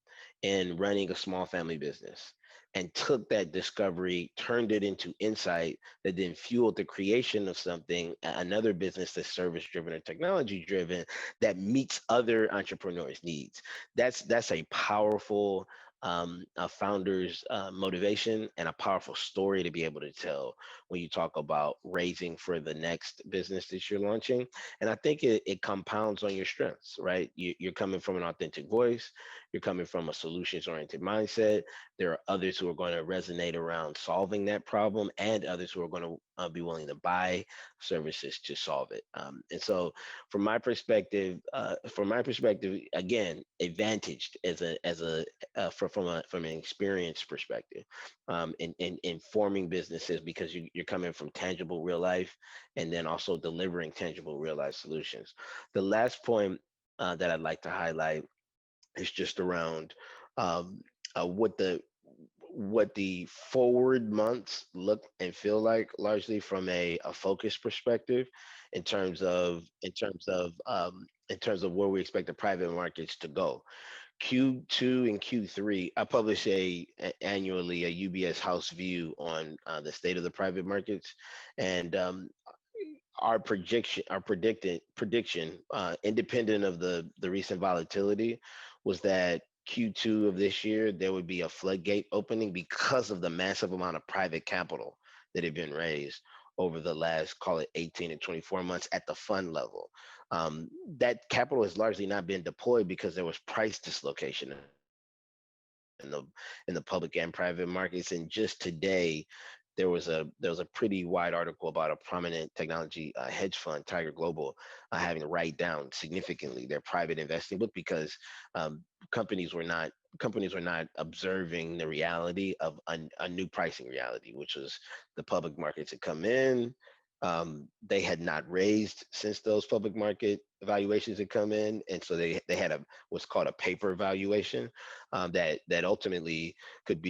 in running a small family business and took that discovery, turned it into insight that then fueled the creation of something, another business that's service driven or technology driven that meets other entrepreneurs' needs. That's a powerful a founder's motivation and a powerful story to be able to tell when you talk about raising for the next business that you're launching. And I think it compounds on your strengths, right? You're coming from an authentic voice, you're coming from a solutions oriented mindset. There are others who are going to resonate around solving that problem, and others who are going to be willing to buy services to solve it. And so, from my perspective, again, advantaged from an experience perspective, in forming businesses because you're coming from tangible real life, and then also delivering tangible real life solutions. The last point that I'd like to highlight is just around um, what the forward months look and feel like, largely from a focus perspective, in terms of where we expect the private markets to go. Q2 and Q3, I publish annually a UBS House View on the state of the private markets, and our prediction, independent of the recent volatility, was that Q2 of this year there would be a floodgate opening because of the massive amount of private capital that had been raised over the last, call it, 18 and 24 months at the fund level. That capital has largely not been deployed because there was price dislocation in the public and private markets. And just today, there was a pretty wide article about a prominent technology hedge fund, Tiger Global, having to write down significantly their private investing book because um, companies were not observing the reality of a new pricing reality, which was the public markets had come in. They had not raised since those public market valuations had come in, and so they had what's called a paper valuation, that ultimately could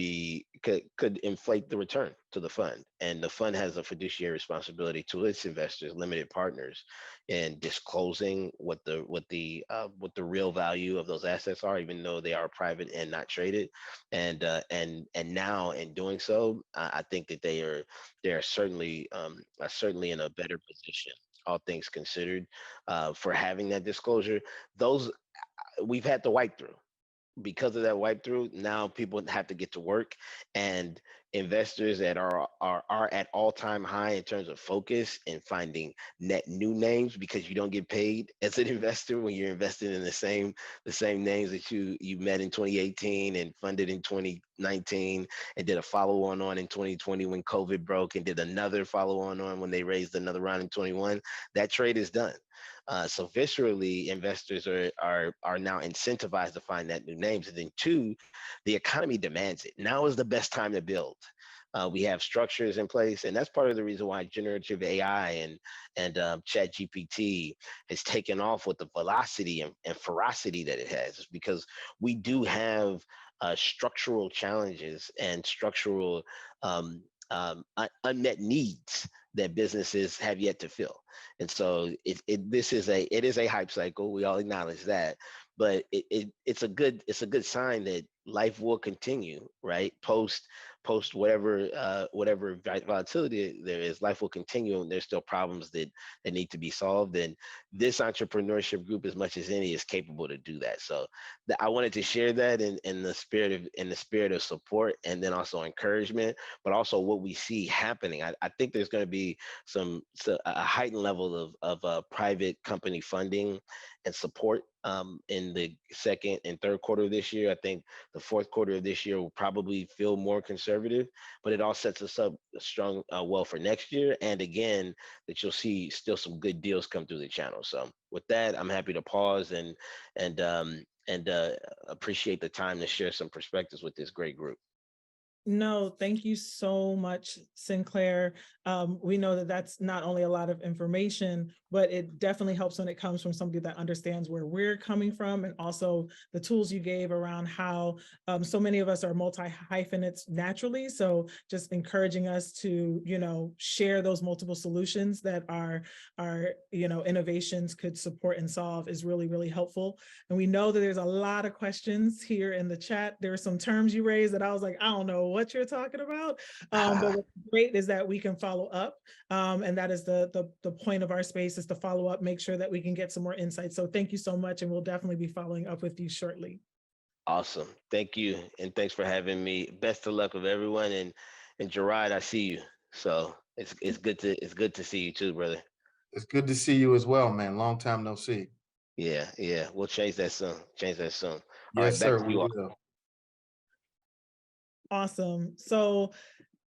inflate the return to the fund. And the fund has a fiduciary responsibility to its investors, limited partners, in disclosing what the real value of those assets are, even though they are private and not traded. And now, in doing so, I think that they are certainly in a better position, all things considered, for having that disclosure. Those we've had to wipe through. Because of that wipe through, now people have to get to work, and investors that are at all-time high in terms of focus and finding net new names, because you don't get paid as an investor when you're investing in the same names that you met in 2018 and funded in 2019 and did a follow-on in 2020 when COVID broke, and did another follow-on when they raised another round in 21. That trade is done. So viscerally, investors are now incentivized to find that new names. And then two, the economy demands it. Now is the best time to build. We have structures in place, and that's part of the reason why generative AI and Chat GPT has taken off with the velocity and ferocity that it has, is because we do have structural challenges and structural unmet needs that businesses have yet to fill. And so it is a hype cycle. We all acknowledge that, but it's a good sign that life will continue, right? Post whatever volatility there is, life will continue, and there's still problems that need to be solved. And this entrepreneurship group, as much as any, is capable to do that. So I wanted to share that in the spirit of support, and then also encouragement, but also what we see happening. I think there's going to be a heightened level of private company funding and support in the second and third quarter of this year. I think the fourth quarter of this year will probably feel more conservative, but it all sets us up strong, well, for next year. And again, that you'll see still some good deals come through the channel. So with that, I'm happy to pause and appreciate the time to share some perspectives with this great group. No, thank you so much, Sinclair. We know that that's not only a lot of information, but it definitely helps when it comes from somebody that understands where we're coming from, and also the tools you gave around how so many of us are multi-hyphenates naturally. So just encouraging us to, share those multiple solutions that our innovations could support and solve is really, really helpful. And we know that there's a lot of questions here in the chat. There are some terms you raised that I was like, I don't know what you're talking about. But what's great is that we can follow up. And that is the point of our space, is to follow up, make sure that we can get some more insights. So thank you so much. And we'll definitely be following up with you shortly. Awesome. Thank you. And thanks for having me. Best of luck with everyone. And Gerard, I see you. So it's good to see you too, brother. It's good to see you as well, man. Long time no see. Yeah. We'll change that soon. All Yes, right, back sir, to we you all. will. Awesome. So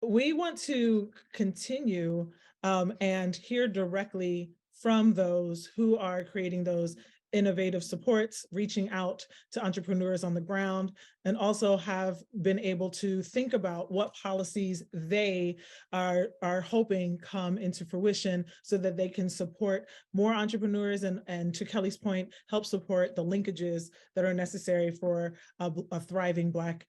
we want to continue and hear directly from those who are creating those innovative supports, reaching out to entrepreneurs on the ground, and also have been able to think about what policies they are hoping come into fruition so that they can support more entrepreneurs and to Kelly's point, help support the linkages that are necessary for a thriving Black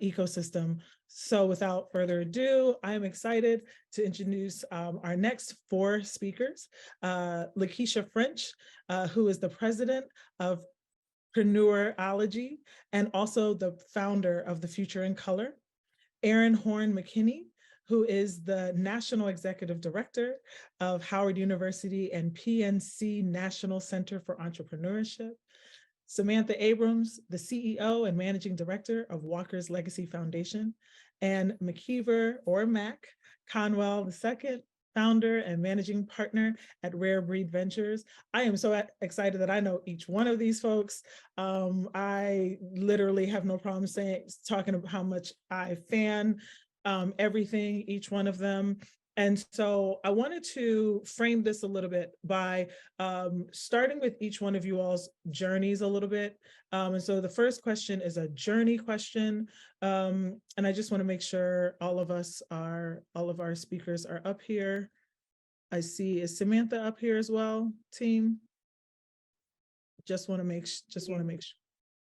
ecosystem. So without further ado, I am excited to introduce our next 4 speakers. Lakeisha French, who is the president of Preneurology and also the founder of The Future in Color. Erin Horn McKinney, who is the National Executive Director of Howard University and PNC National Center for Entrepreneurship. Samantha Abrams, the CEO and Managing Director of Walker's Legacy Foundation, and McKeever, or Mac, Conwell II, founder and managing partner at Rare Breed Ventures. I am so excited that I know each one of these folks. I literally have no problem talking about how much I fan everything, each one of them. And so I wanted to frame this a little bit by starting with each one of you all's journeys a little bit. And so the first question is a journey question. And I just want to make sure all of our speakers are up here. I see, is Samantha up here as well, team? Just want to make sure.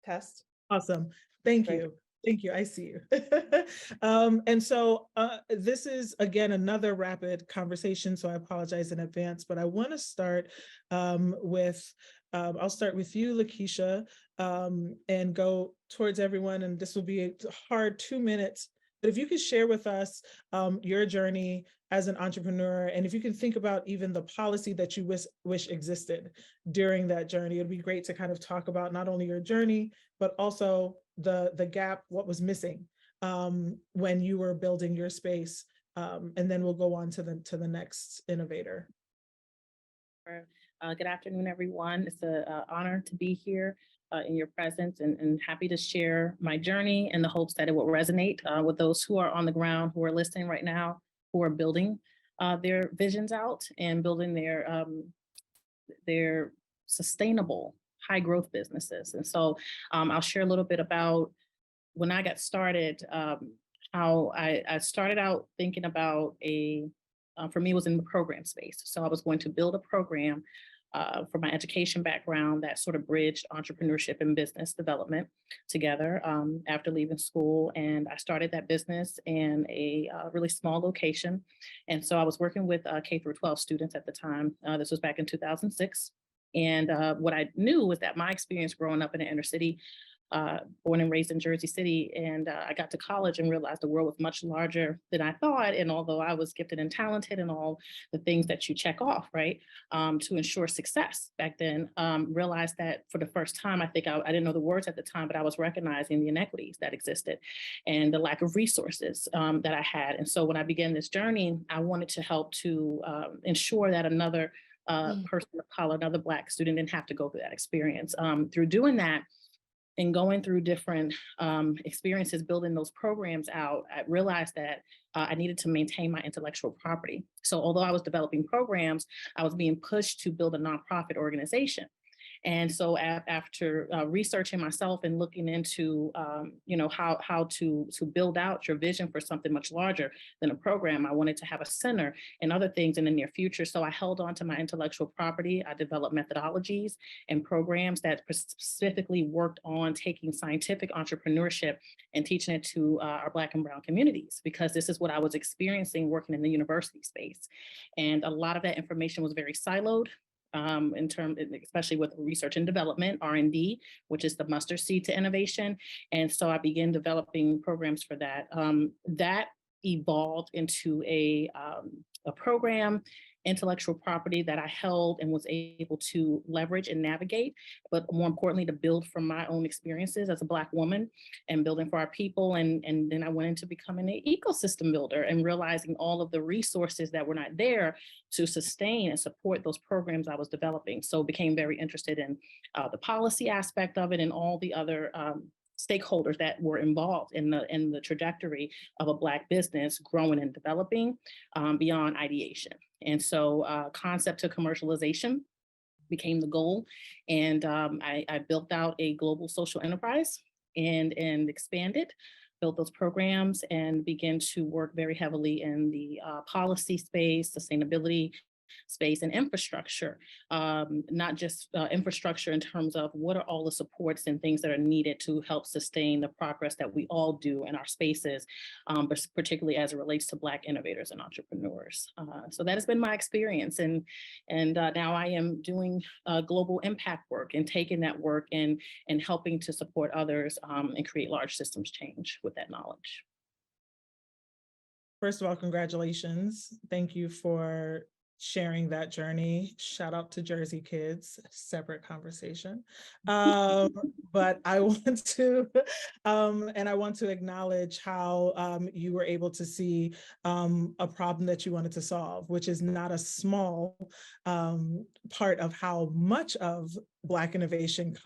Test. Awesome. Thank Great. you. Thank you. I see you. And so this is, again, another rapid conversation, so I apologize in advance, but I want to start with, I'll start with you, Lakeisha, and go towards everyone. And this will be a hard 2 minutes, but if you could share with us your journey as an entrepreneur, and if you can think about even the policy that you wish existed during that journey, it'd be great to kind of talk about not only your journey, but also the gap, what was missing when you were building your space, and then we'll go on to the next innovator. Good afternoon, everyone. It's an honor to be here in your presence, and happy to share my journey in the hopes that it will resonate with those who are on the ground, who are listening right now, who are building their visions out and building their sustainable high growth businesses. And so I'll share a little bit about when I got started, how I started out thinking about for me, it was in the program space. So I was going to build a program for my education background that sort of bridged entrepreneurship and business development together after leaving school. And I started that business in a really small location. And so I was working with K through 12 students at the time. This was back in 2006. And what I knew was that my experience growing up in the inner city, born and raised in Jersey City, and I got to college and realized the world was much larger than I thought. And although I was gifted and talented and all the things that you check off, right, to ensure success back then, realized that for the first time, I think I didn't know the words at the time, but I was recognizing the inequities that existed and the lack of resources that I had. And so when I began this journey, I wanted to help to ensure that another person of color, another Black student didn't have to go through that experience. Through doing that, and going through different experiences, building those programs out, I realized that I needed to maintain my intellectual property. So although I was developing programs, I was being pushed to build a nonprofit organization. And so after researching myself and looking into, how to build out your vision for something much larger than a program, I wanted to have a center and other things in the near future. So I held on to my intellectual property. I developed methodologies and programs that specifically worked on taking scientific entrepreneurship and teaching it to our Black and Brown communities, because this is what I was experiencing working in the university space. And a lot of that information was very siloed, in terms, especially with research and development, R&D, which is the mustard seed to innovation. And so I began developing programs for that. That evolved into a program, intellectual property that I held and was able to leverage and navigate, but more importantly, to build from my own experiences as a Black woman and building for our people. And then I went into becoming an ecosystem builder and realizing all of the resources that were not there to sustain and support those programs I was developing. So became very interested in the policy aspect of it and all the other stakeholders that were involved in the trajectory of a Black business growing and developing beyond ideation. And so concept to commercialization became the goal. And I built out a global social enterprise and expanded, built those programs and began to work very heavily in the policy space, sustainability space, and infrastructure, not just infrastructure in terms of what are all the supports and things that are needed to help sustain the progress that we all do in our spaces, but particularly as it relates to Black innovators and entrepreneurs. So that has been my experience. And now I am doing global impact work and taking that work and helping to support others and create large systems change with that knowledge. First of all, congratulations. Thank you for sharing that journey. Shout out to Jersey kids, separate conversation. But I want to, and I want to acknowledge how you were able to see a problem that you wanted to solve, which is not a small part of how much of Black innovation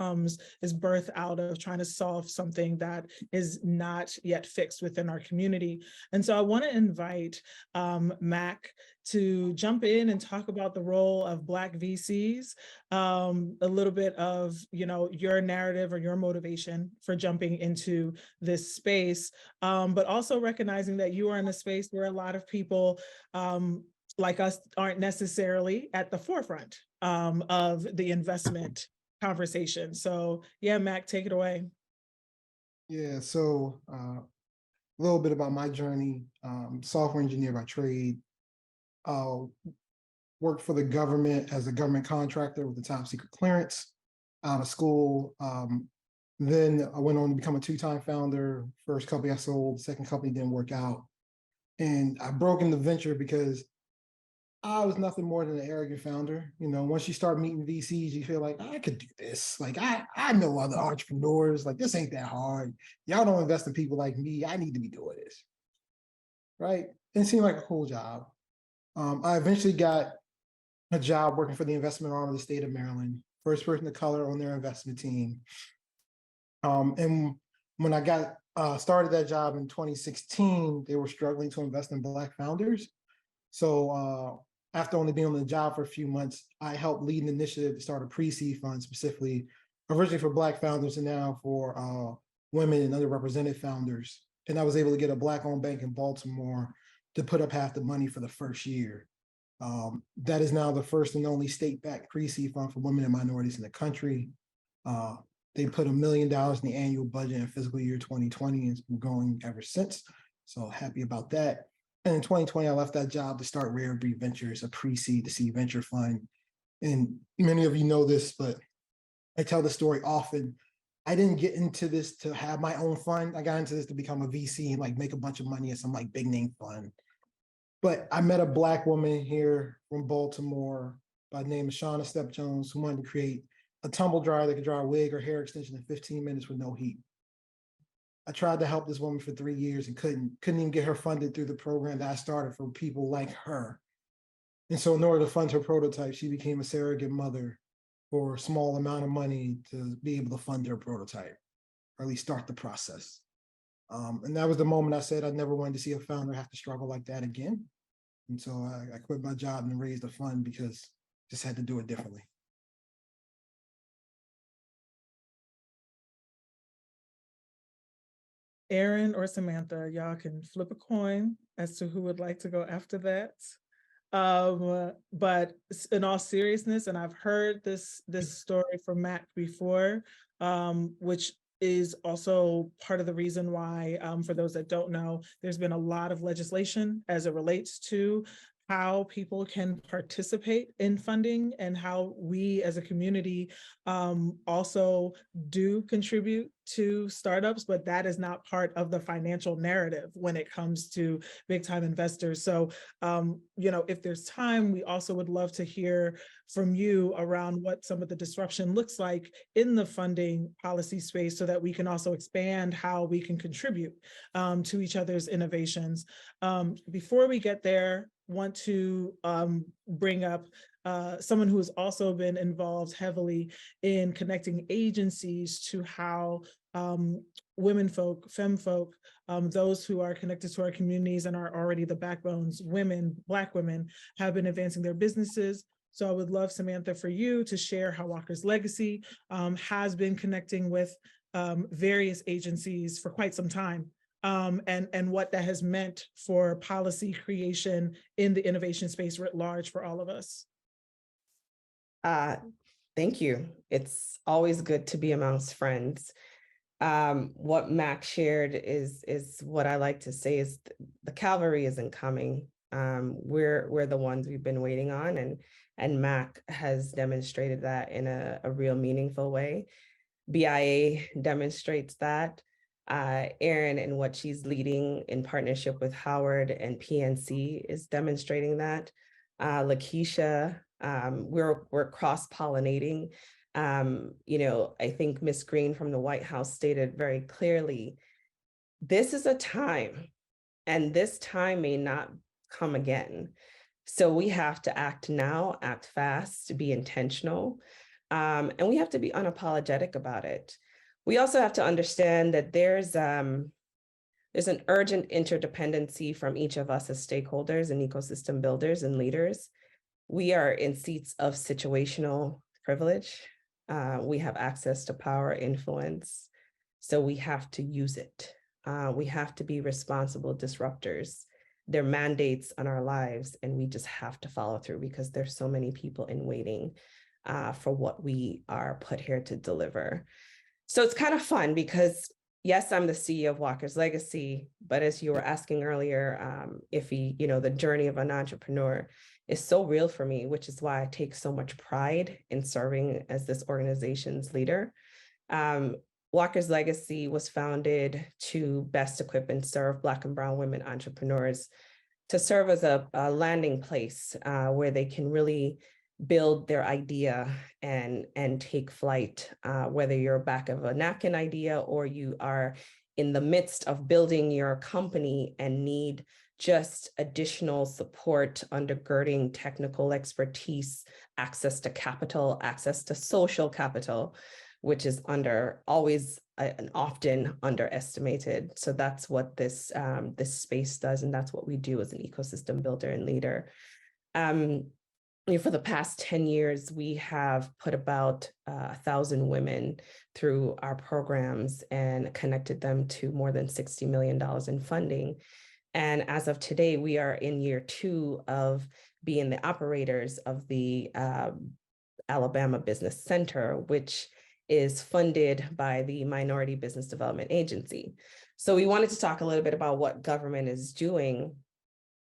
is birthed out of trying to solve something that is not yet fixed within our community. And so I want to invite Mac to jump in and talk about the role of Black VCs, a little bit of your narrative or your motivation for jumping into this space, but also recognizing that you are in a space where a lot of people like us aren't necessarily at the forefront of the investment conversation. So yeah, Mac, take it away. Yeah, so a little bit about my journey. Software engineer by trade. Worked for the government as a government contractor with a top secret clearance out of school. Then I went on to become a two-time founder. First company I sold, second company didn't work out. And I broke into venture because I was nothing more than an arrogant founder. Once you start meeting VCs, you feel like I could do this. Like I know other entrepreneurs, like this ain't that hard. Y'all don't invest in people like me. I need to be doing this. Right? It seemed like a cool job. I eventually got a job working for the investment arm of the state of Maryland, first person of color on their investment team. And when I got started that job in 2016, they were struggling to invest in Black founders. So after only being on the job for a few months, I helped lead an initiative to start a pre-seed fund specifically, originally for Black founders and now for women and underrepresented founders. And I was able to get a Black-owned bank in Baltimore to put up half the money for the first year. That is now the first and only state-backed pre-seed fund for women and minorities in the country. They put $1 million in the annual budget in fiscal year 2020 and it's been going ever since. So happy about that. And in 2020, I left that job to start Rare Breed Ventures, a pre-seed to seed venture fund. And many of you know this, but I tell the story often. I didn't get into this to have my own fund. I got into this to become a VC and like make a bunch of money at some like big name fund. But I met a Black woman here from Baltimore by the name of Shauna Step Jones, who wanted to create a tumble dryer that could dry a wig or hair extension in 15 minutes with no heat. I tried to help this woman for 3 years and couldn't even get her funded through the program that I started for people like her. And so in order to fund her prototype, she became a surrogate mother for a small amount of money to be able to fund her prototype, or at least start the process. And that was the moment I said I never wanted to see a founder have to struggle like that again. And so I quit my job and raised a fund because I just had to do it differently. Aaron or Samantha, y'all can flip a coin as to who would like to go after that. But in all seriousness, and I've heard this story from Mac before, which is also part of the reason why, for those that don't know, there's been a lot of legislation as it relates to how people can participate in funding and how we as a community also do contribute to startups, but that is not part of the financial narrative when it comes to big time investors. So, if there's time, we also would love to hear from you around what some of the disruption looks like in the funding policy space so that we can also expand how we can contribute to each other's innovations. Before we get there, want to bring up someone who has also been involved heavily in connecting agencies to how women folk, femme folk, those who are connected to our communities and are already the backbones, women, Black women, have been advancing their businesses. So I would love, Samantha, for you to share how Walker's Legacy has been connecting with various agencies for quite some time. And what that has meant for policy creation in the innovation space writ large for all of us. Thank you. It's always good to be amongst friends. What Mac shared is what I like to say is the cavalry isn't coming. We're the ones we've been waiting on, and Mac has demonstrated that in a real meaningful way. BIA demonstrates that. Erin and what she's leading in partnership with Howard and PNC is demonstrating that. Lakeisha, we're cross-pollinating. I think Ms. Green from the White House stated very clearly, this is a time, and this time may not come again. So we have to act now, act fast, be intentional, and we have to be unapologetic about it. We also have to understand that there's an urgent interdependency from each of us as stakeholders and ecosystem builders and leaders. We are in seats of situational privilege. We have access to power, influence, so we have to use it. We have to be responsible disruptors. They're mandates on our lives, and we just have to follow through because there's so many people in waiting for what we are put here to deliver. So it's kind of fun because, yes, I'm the CEO of Walker's Legacy, but as you were asking earlier, Iffy, the journey of an entrepreneur is so real for me, which is why I take so much pride in serving as this organization's leader. Walker's Legacy was founded to best equip and serve Black and Brown women entrepreneurs to serve as a landing place where they can really build their idea and take flight, whether you're back of a napkin idea or you are in the midst of building your company and need just additional support, undergirding technical expertise, access to capital, access to social capital, which is always and often underestimated. So that's what this space does, and that's what we do as an ecosystem builder and leader. For the past 10 years, we have put about 1,000 women through our programs and connected them to more than $60 million in funding. And as of today, we are in year 2 of being the operators of the Alabama Business Center, which is funded by the Minority Business Development Agency. So we wanted to talk a little bit about what government is doing.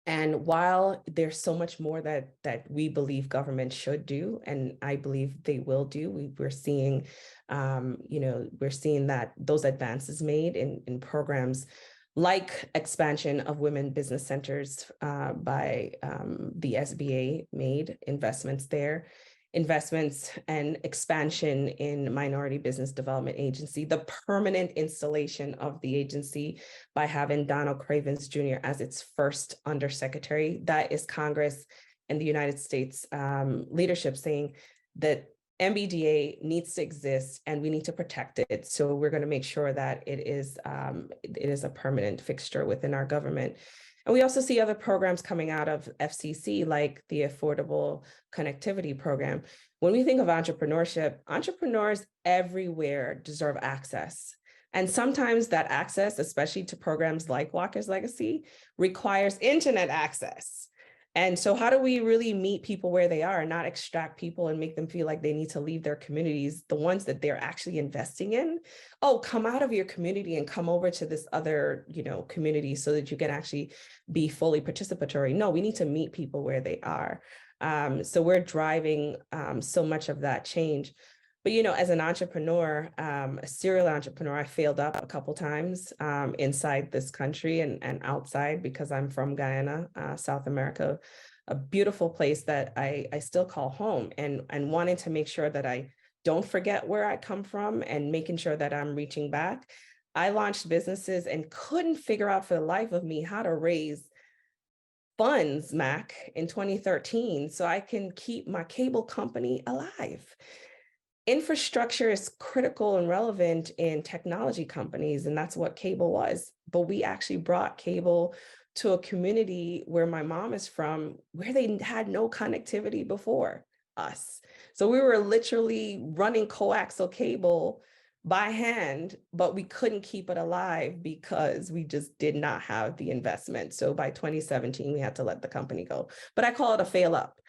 And while there's so much more that we believe government should do, and I believe they will do, we're seeing, we're seeing that those advances made in programs like expansion of women business centers by the SBA made investments there, investments and expansion in Minority Business Development Agency, the permanent installation of the agency by having Donald Cravens Jr. as its first undersecretary. That is Congress and the United States leadership saying that MBDA needs to exist and we need to protect it. So we're going to make sure that it is a permanent fixture within our government. And we also see other programs coming out of FCC, like the Affordable Connectivity Program. When we think of entrepreneurship, entrepreneurs everywhere deserve access. And sometimes that access, especially to programs like Walker's Legacy, requires internet access. And so how do we really meet people where they are and not extract people and make them feel like they need to leave their communities, the ones that they're actually investing in? Oh, come out of your community and come over to this other, community so that you can actually be fully participatory. No, we need to meet people where they are. So we're driving so much of that change. But, as an entrepreneur, a serial entrepreneur, I failed up a couple times inside this country and outside, because I'm from Guyana, South America, a beautiful place that I still call home, and wanting to make sure that I don't forget where I come from and making sure that I'm reaching back. I launched businesses and couldn't figure out for the life of me how to raise funds, Mac, in 2013, so I can keep my cable company alive. Infrastructure is critical and relevant in technology companies, and that's what cable was. But we actually brought cable to a community where my mom is from, where they had no connectivity before us. So we were literally running coaxial cable by hand, but we couldn't keep it alive because we just did not have the investment. So by 2017, we had to let the company go. But I call it a fail up.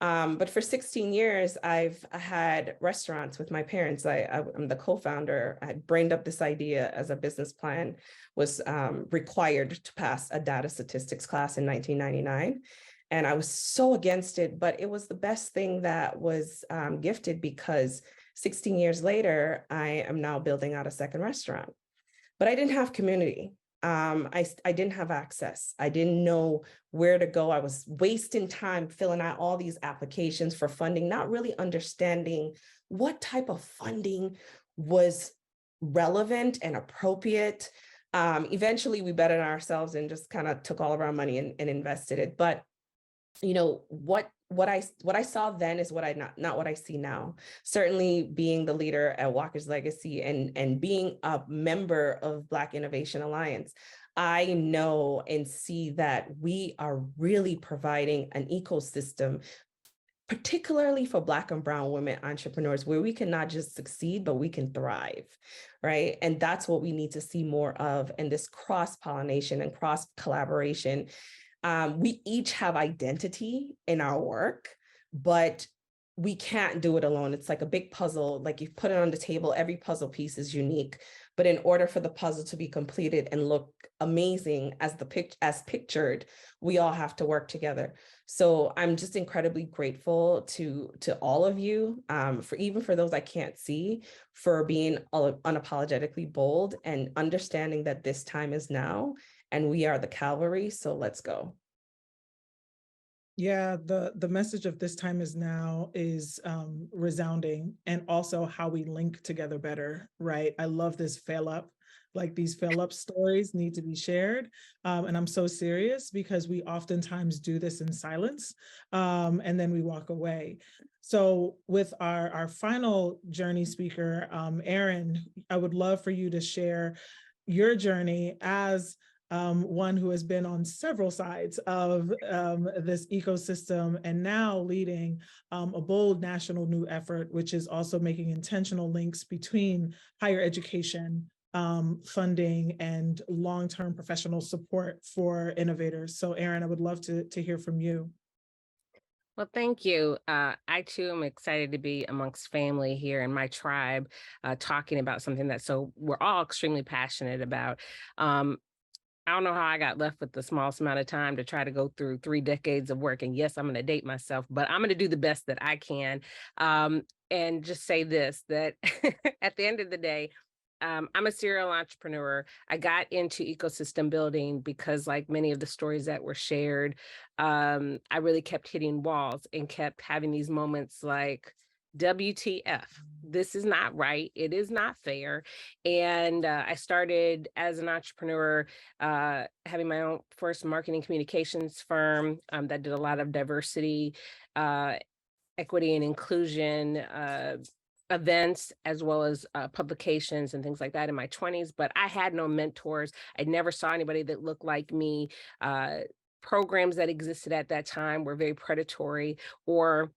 But for 16 years, I've had restaurants with my parents. I'm the co-founder. I had brained up this idea as a business plan, was required to pass a data statistics class in 1999. And I was so against it, but it was the best thing that was gifted, because 16 years later, I am now building out a second restaurant. But I didn't have community. I didn't have access. I didn't know where to go. I was wasting time filling out all these applications for funding, not really understanding what type of funding was relevant and appropriate. Eventually, we bettered ourselves and just kind of took all of our money and invested it. But what I saw then is not what I see now. Certainly being the leader at Walker's Legacy and being a member of Black Innovation Alliance, I know and see that we are really providing an ecosystem, particularly for Black and Brown women entrepreneurs, where we can not just succeed, but we can thrive, right? And that's what we need to see more of, and this cross-pollination and cross-collaboration. We each have identity in our work, but we can't do it alone. It's like a big puzzle. Like, you put it on the table, every puzzle piece is unique. But in order for the puzzle to be completed and look amazing as pictured, we all have to work together. So I'm just incredibly grateful to all of you, for those I can't see, for being unapologetically bold and understanding that this time is now, and we are the cavalry. So let's go. Yeah, the message of this time is now is resounding, and also how we link together better, right? I love this fail up. Like, these fail up stories need to be shared. And I'm so serious, because we oftentimes do this in silence, and then we walk away. So with our final journey speaker, Erin, I would love for you to share your journey as one who has been on several sides of this ecosystem, and now leading a bold national new effort, which is also making intentional links between higher education funding and long-term professional support for innovators. So Erin, I would love to hear from you. Well, thank you. I too am excited to be amongst family here in my tribe, talking about something that we're all extremely passionate about. I don't know how I got left with the smallest amount of time to try to go through 3 decades of work. And yes, I'm going to date myself, but I'm going to do the best that I can. And just say this, that at the end of the day, I'm a serial entrepreneur. I got into ecosystem building because, like many of the stories that were shared, I really kept hitting walls and kept having these moments like, WTF, this is not right. It is not fair. And I started as an entrepreneur, having my own first marketing communications firm that did a lot of diversity, equity and inclusion events, as well as publications and things like that in my 20s. But I had no mentors. I never saw anybody that looked like me. Programs that existed at that time were very predatory, or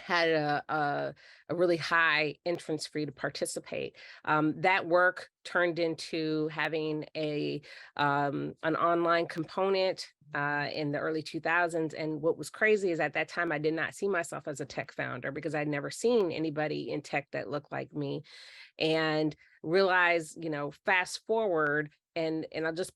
had a really high entrance fee to participate. That work turned into having an online component in the early 2000s. And what was crazy is at that time, I did not see myself as a tech founder because I'd never seen anybody in tech that looked like me, and realize, fast forward, and I'll just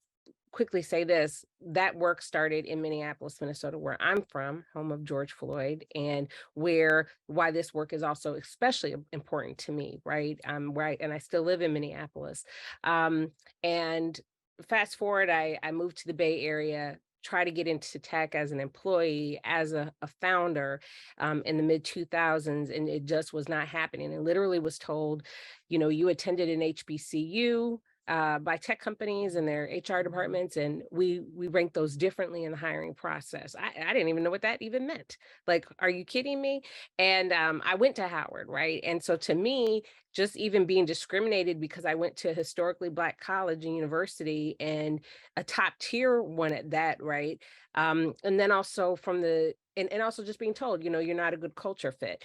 quickly say this, that work started in Minneapolis, Minnesota, where I'm from, home of George Floyd, and why this work is also especially important to me, right? Right, and I still live in Minneapolis. And fast forward, I moved to the Bay Area, try to get into tech as an employee, as a founder in the mid 2000s, and it just was not happening. And literally was told, you attended an HBCU by tech companies and their HR departments, and we rank those differently in the hiring process. I didn't even know what that even meant. Like, are you kidding me? And I went to Howard, right? And so to me, just even being discriminated because I went to a historically Black college and university, and a top tier one at that, right? And then also and also just being told, you're not a good culture fit.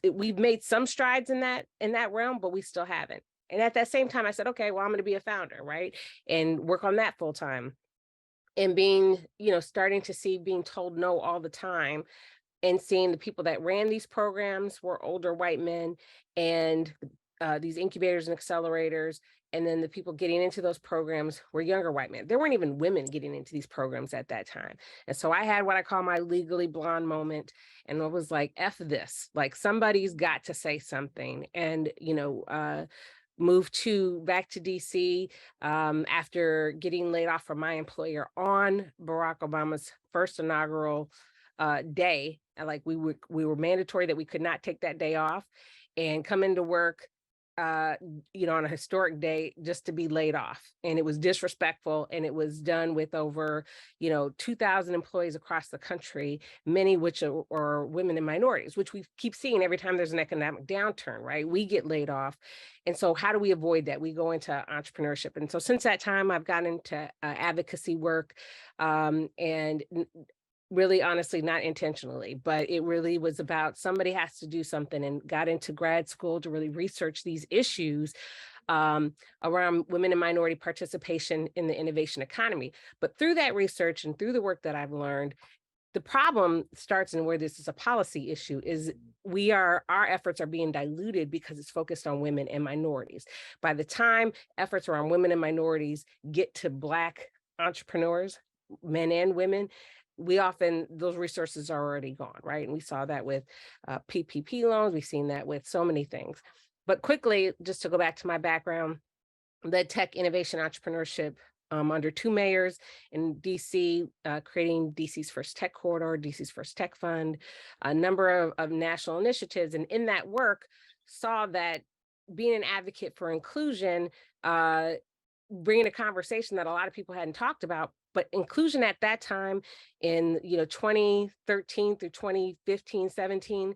We've made some strides in that realm, but we still haven't. And at that same time, I said, okay, well, I'm going to be a founder, right? And work on that full time. And being, starting to see being told no all the time, and seeing the people that ran these programs were older white men, and these incubators and accelerators. And then the people getting into those programs were younger white men. There weren't even women getting into these programs at that time. And so I had what I call my legally blonde moment. And I was like, F this, like somebody's got to say something. And, moved back to DC after getting laid off from my employer on Barack Obama's first inaugural day. Like we were mandatory that we could not take that day off, and come into work on a historic day just to be laid off. And it was disrespectful, and it was done with over 2,000 employees across the country, many which are women and minorities, which we keep seeing every time there's an economic downturn, right? We get laid off. And so how do we avoid that? We go into entrepreneurship. And so since that time, I've gotten into advocacy work, and really, honestly, not intentionally, but it really was about somebody has to do something, and got into grad school to really research these issues around women and minority participation in the innovation economy. But through that research and through the work that I've learned, the problem starts, and where this is a policy issue, is our efforts are being diluted because it's focused on women and minorities. By the time efforts around women and minorities get to Black entrepreneurs, men and women, those resources are already gone, right? And we saw that with PPP loans. We've seen that with so many things. But quickly, just to go back to my background, led tech innovation entrepreneurship under two mayors in DC, creating DC's first tech corridor, DC's first tech fund, a number of national initiatives. And in that work, saw that being an advocate for inclusion, bringing a conversation that a lot of people hadn't talked about, but inclusion at that time in 2013 through 2015, 17,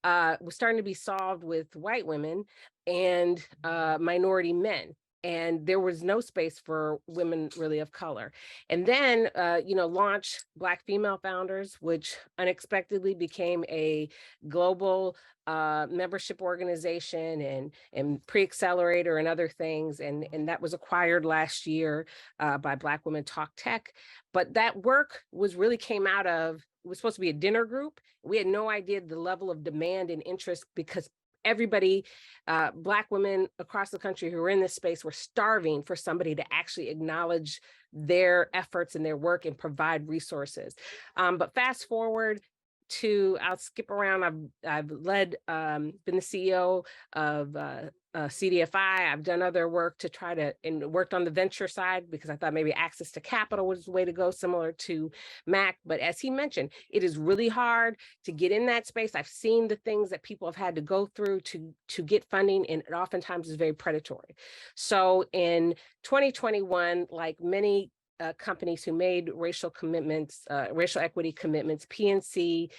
was starting to be solved with white women and minority men. And there was no space for women really of color. And then, launched Black Female Founders, which unexpectedly became a global membership organization and pre-accelerator and other things. And that was acquired last year by Black Women Talk Tech. But that work came out of, it was supposed to be a dinner group. We had no idea the level of demand and interest, because everybody, Black women across the country who were in this space, were starving for somebody to actually acknowledge their efforts and their work and provide resources. But fast forward to, I'll skip around. I've led, been the CEO of CDFI. I've done other work to and worked on the venture side because I thought maybe access to capital was the way to go, similar to Mac. But as he mentioned, it is really hard to get in that space. I've seen the things that people have had to go through to get funding, and it oftentimes is very predatory. So in 2021, like many companies who made racial commitments, racial equity commitments, PNC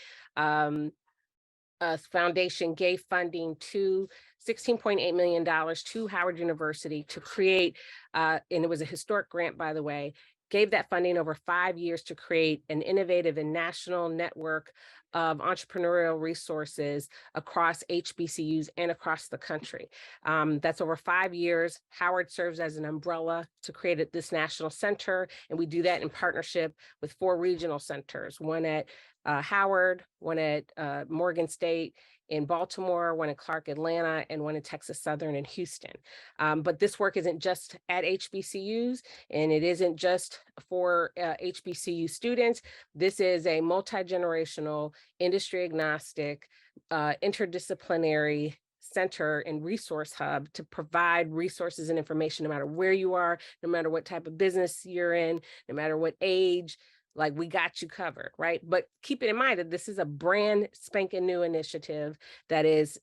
Foundation gave funding to $16.8 million to Howard University to create, and it was a historic grant, by the way, gave that funding over 5 years to create an innovative and national network of entrepreneurial resources across HBCUs and across the country. That's over 5 years. Howard serves as an umbrella to create this national center, and we do that in partnership with 4 regional centers, one at Howard, one at Morgan State in Baltimore, one in Clark, Atlanta, and one in Texas Southern in Houston. But this work isn't just at HBCUs, and it isn't just for HBCU students. This is a multi-generational, industry agnostic, interdisciplinary center and resource hub to provide resources and information no matter where you are, no matter what type of business you're in, no matter what age. Like, we got you covered, right? But keep it in mind that this is a brand spanking new initiative that is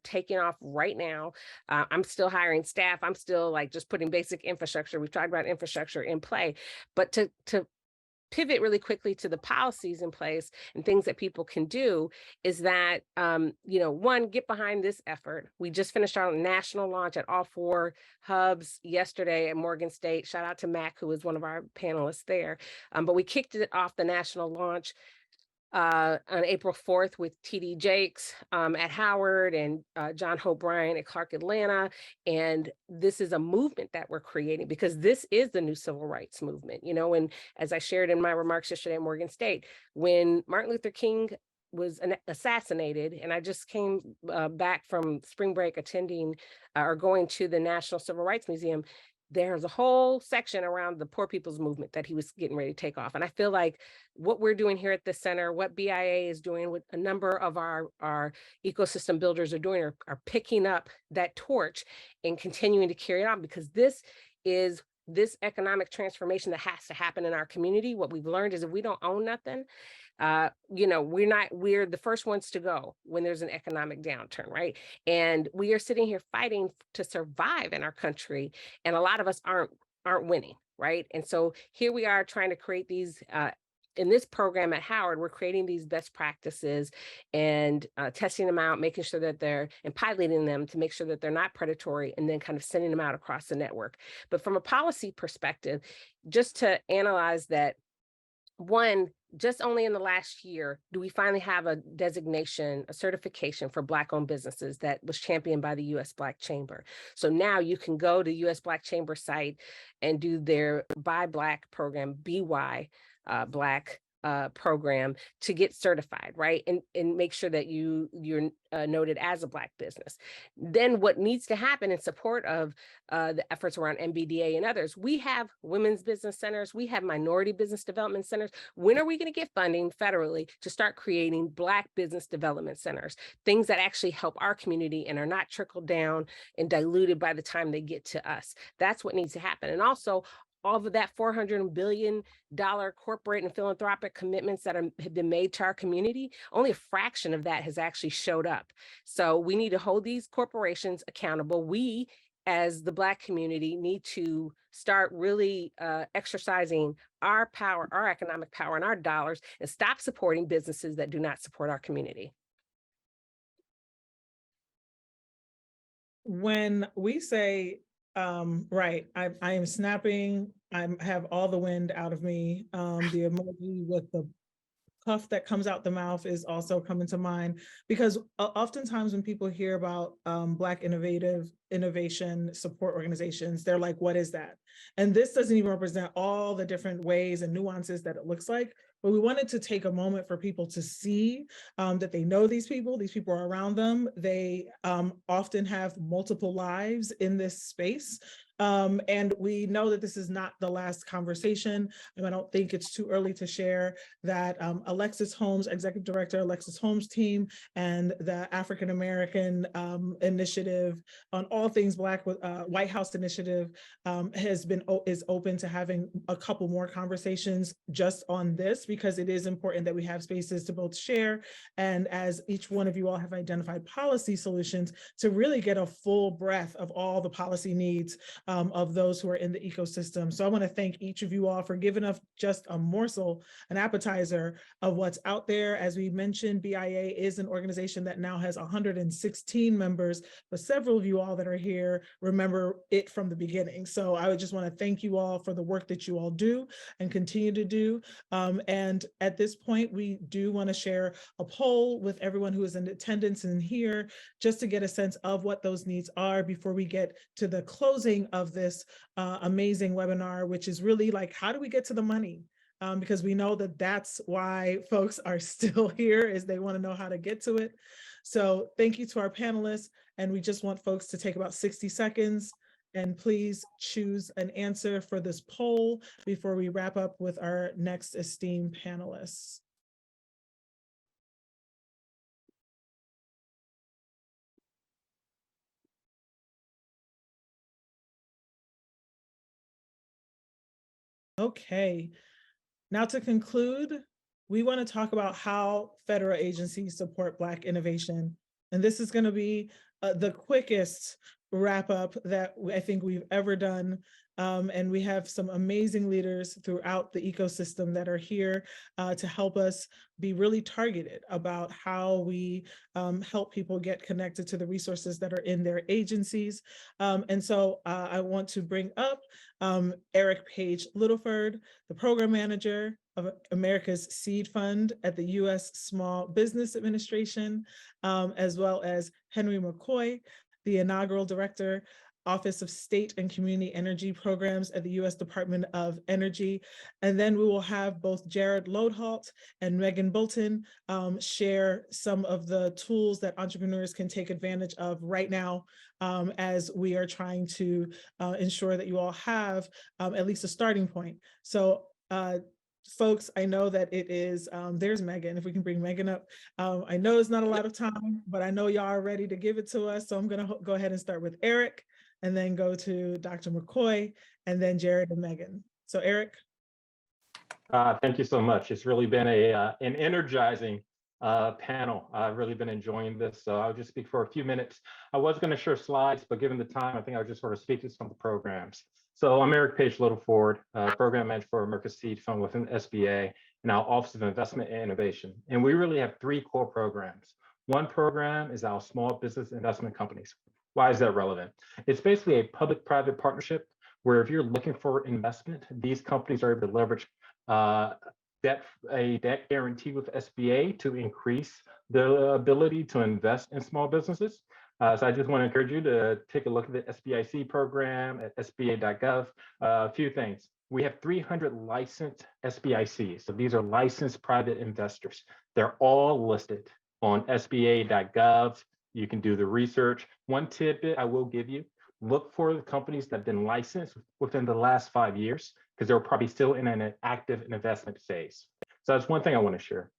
taking off right now. I'm still hiring staff. I'm still like just putting basic infrastructure. We've talked about infrastructure in play, but to pivot really quickly to the policies in place and things that people can do is that, one, get behind this effort. We just finished our national launch at all 4 hubs yesterday at Morgan State. Shout out to Mac, who was one of our panelists there. But we kicked it off, the national launch, on April 4th with TD Jakes at Howard and John Hope Bryant at Clark, Atlanta. And this is a movement that we're creating because this is the new civil rights movement, and as I shared in my remarks yesterday at Morgan State, when Martin Luther King was assassinated, and I just came back from spring break attending or going to the National Civil Rights Museum, there's a whole section around the poor people's movement that he was getting ready to take off. And I feel like what we're doing here at the center, what BIA is doing, with a number of our ecosystem builders are doing, are picking up that torch and continuing to carry it on, because this is this economic transformation that has to happen in our community. What we've learned is if we don't own nothing, we're the first ones to go when there's an economic downturn, right? And we are sitting here fighting to survive in our country, and a lot of us aren't winning, right? And so here we are trying to create these in this program at Howard, we're creating these best practices and testing them out, making sure that and piloting them to make sure that they're not predatory, and then kind of sending them out across the network. But from a policy perspective, just to analyze that, one, just only in the last year do we finally have a designation, a certification for Black-owned businesses that was championed by the U.S. Black Chamber. So now you can go to U.S. Black Chamber site and do their Buy Black program, BY Black program, to get certified, right? And make sure that you're noted as a Black business. Then what needs to happen in support of the efforts around MBDA and others, we have women's business centers, we have minority business development centers. When are we going to get funding federally to start creating Black business development centers, things that actually help our community and are not trickled down and diluted by the time they get to us? That's what needs to happen. And also, all of that $400 billion corporate and philanthropic commitments that have been made to our community, only a fraction of that has actually showed up. So we need to hold these corporations accountable. We, as the Black community, need to start really exercising our power, our economic power, and our dollars, and stop supporting businesses that do not support our community. When we say, right, I am snapping, I have all the wind out of me. The emoji with the puff that comes out the mouth is also coming to mind, because oftentimes when people hear about Black innovation support organizations, they're like, what is that? And this doesn't even represent all the different ways and nuances that it looks like. But we wanted to take a moment for people to see that they know these people are around them. They often have multiple lives in this space. And we know that this is not the last conversation. And I don't think it's too early to share that Alexis Holmes, Executive Director, Alexis Holmes team, and the African American Initiative on all things Black, White House Initiative is open to having a couple more conversations just on this, because it is important that we have spaces to both share, and as each one of you all have identified policy solutions, to really get a full breadth of all the policy needs of those who are in the ecosystem. So I want to thank each of you all for giving us just a morsel, an appetizer of what's out there. As we mentioned, BIA is an organization that now has 116 members, but several of you all that are here remember it from the beginning. So I would just want to thank you all for the work that you all do and continue to do. And at this point, we do want to share a poll with everyone who is in attendance and here, just to get a sense of what those needs are before we get to the closing of this amazing webinar, which is really like, how do we get to the money? Because we know that that's why folks are still here, is they want to know how to get to it. So thank you to our panelists. And we just want folks to take about 60 seconds and please choose an answer for this poll before we wrap up with our next esteemed panelists. Okay, now to conclude, we want to talk about how federal agencies support Black innovation. And this is going to be the quickest wrap up that I think we've ever done. And we have some amazing leaders throughout the ecosystem that are here to help us be really targeted about how we help people get connected to the resources that are in their agencies. And so I want to bring up Eric Page Littleford, the program manager of America's Seed Fund at the U.S. Small Business Administration, as well as Henry McCoy, the inaugural director, Office of State and Community Energy Programs at the U.S. Department of Energy. And then we will have both Jared Lodholt and Megan Bolton share some of the tools that entrepreneurs can take advantage of right now as we are trying to ensure that you all have at least a starting point. So folks, I know that it is, there's Megan, if we can bring Megan up. I know it's not a lot of time, but I know y'all are ready to give it to us. So I'm gonna go ahead and start with Eric and then go to Dr. McCoy and then Jared and Megan. So Eric. Thank you so much. It's really been an energizing panel. I've really been enjoying this. So I'll just speak for a few minutes. I was gonna share slides, but given the time, I think I'll just sort of speak to some of the programs. So I'm Eric Page Littleford, Program Manager for America's Seed Fund within the SBA and our Office of Investment and Innovation. And we really have three core programs. One program is our Small Business Investment Companies. Why is that relevant? It's basically a public-private partnership where if you're looking for investment, these companies are able to leverage a debt guarantee with SBA to increase the ability to invest in small businesses. So I just want to encourage you to take a look at the SBIC program at sba.gov. A few things. We have 300 licensed SBICs. So these are licensed private investors. They're all listed on sba.gov. You can do the research. One tidbit I will give you, look for the companies that have been licensed within the last 5 years, because they're probably still in an active investment phase. So that's one thing I want to share.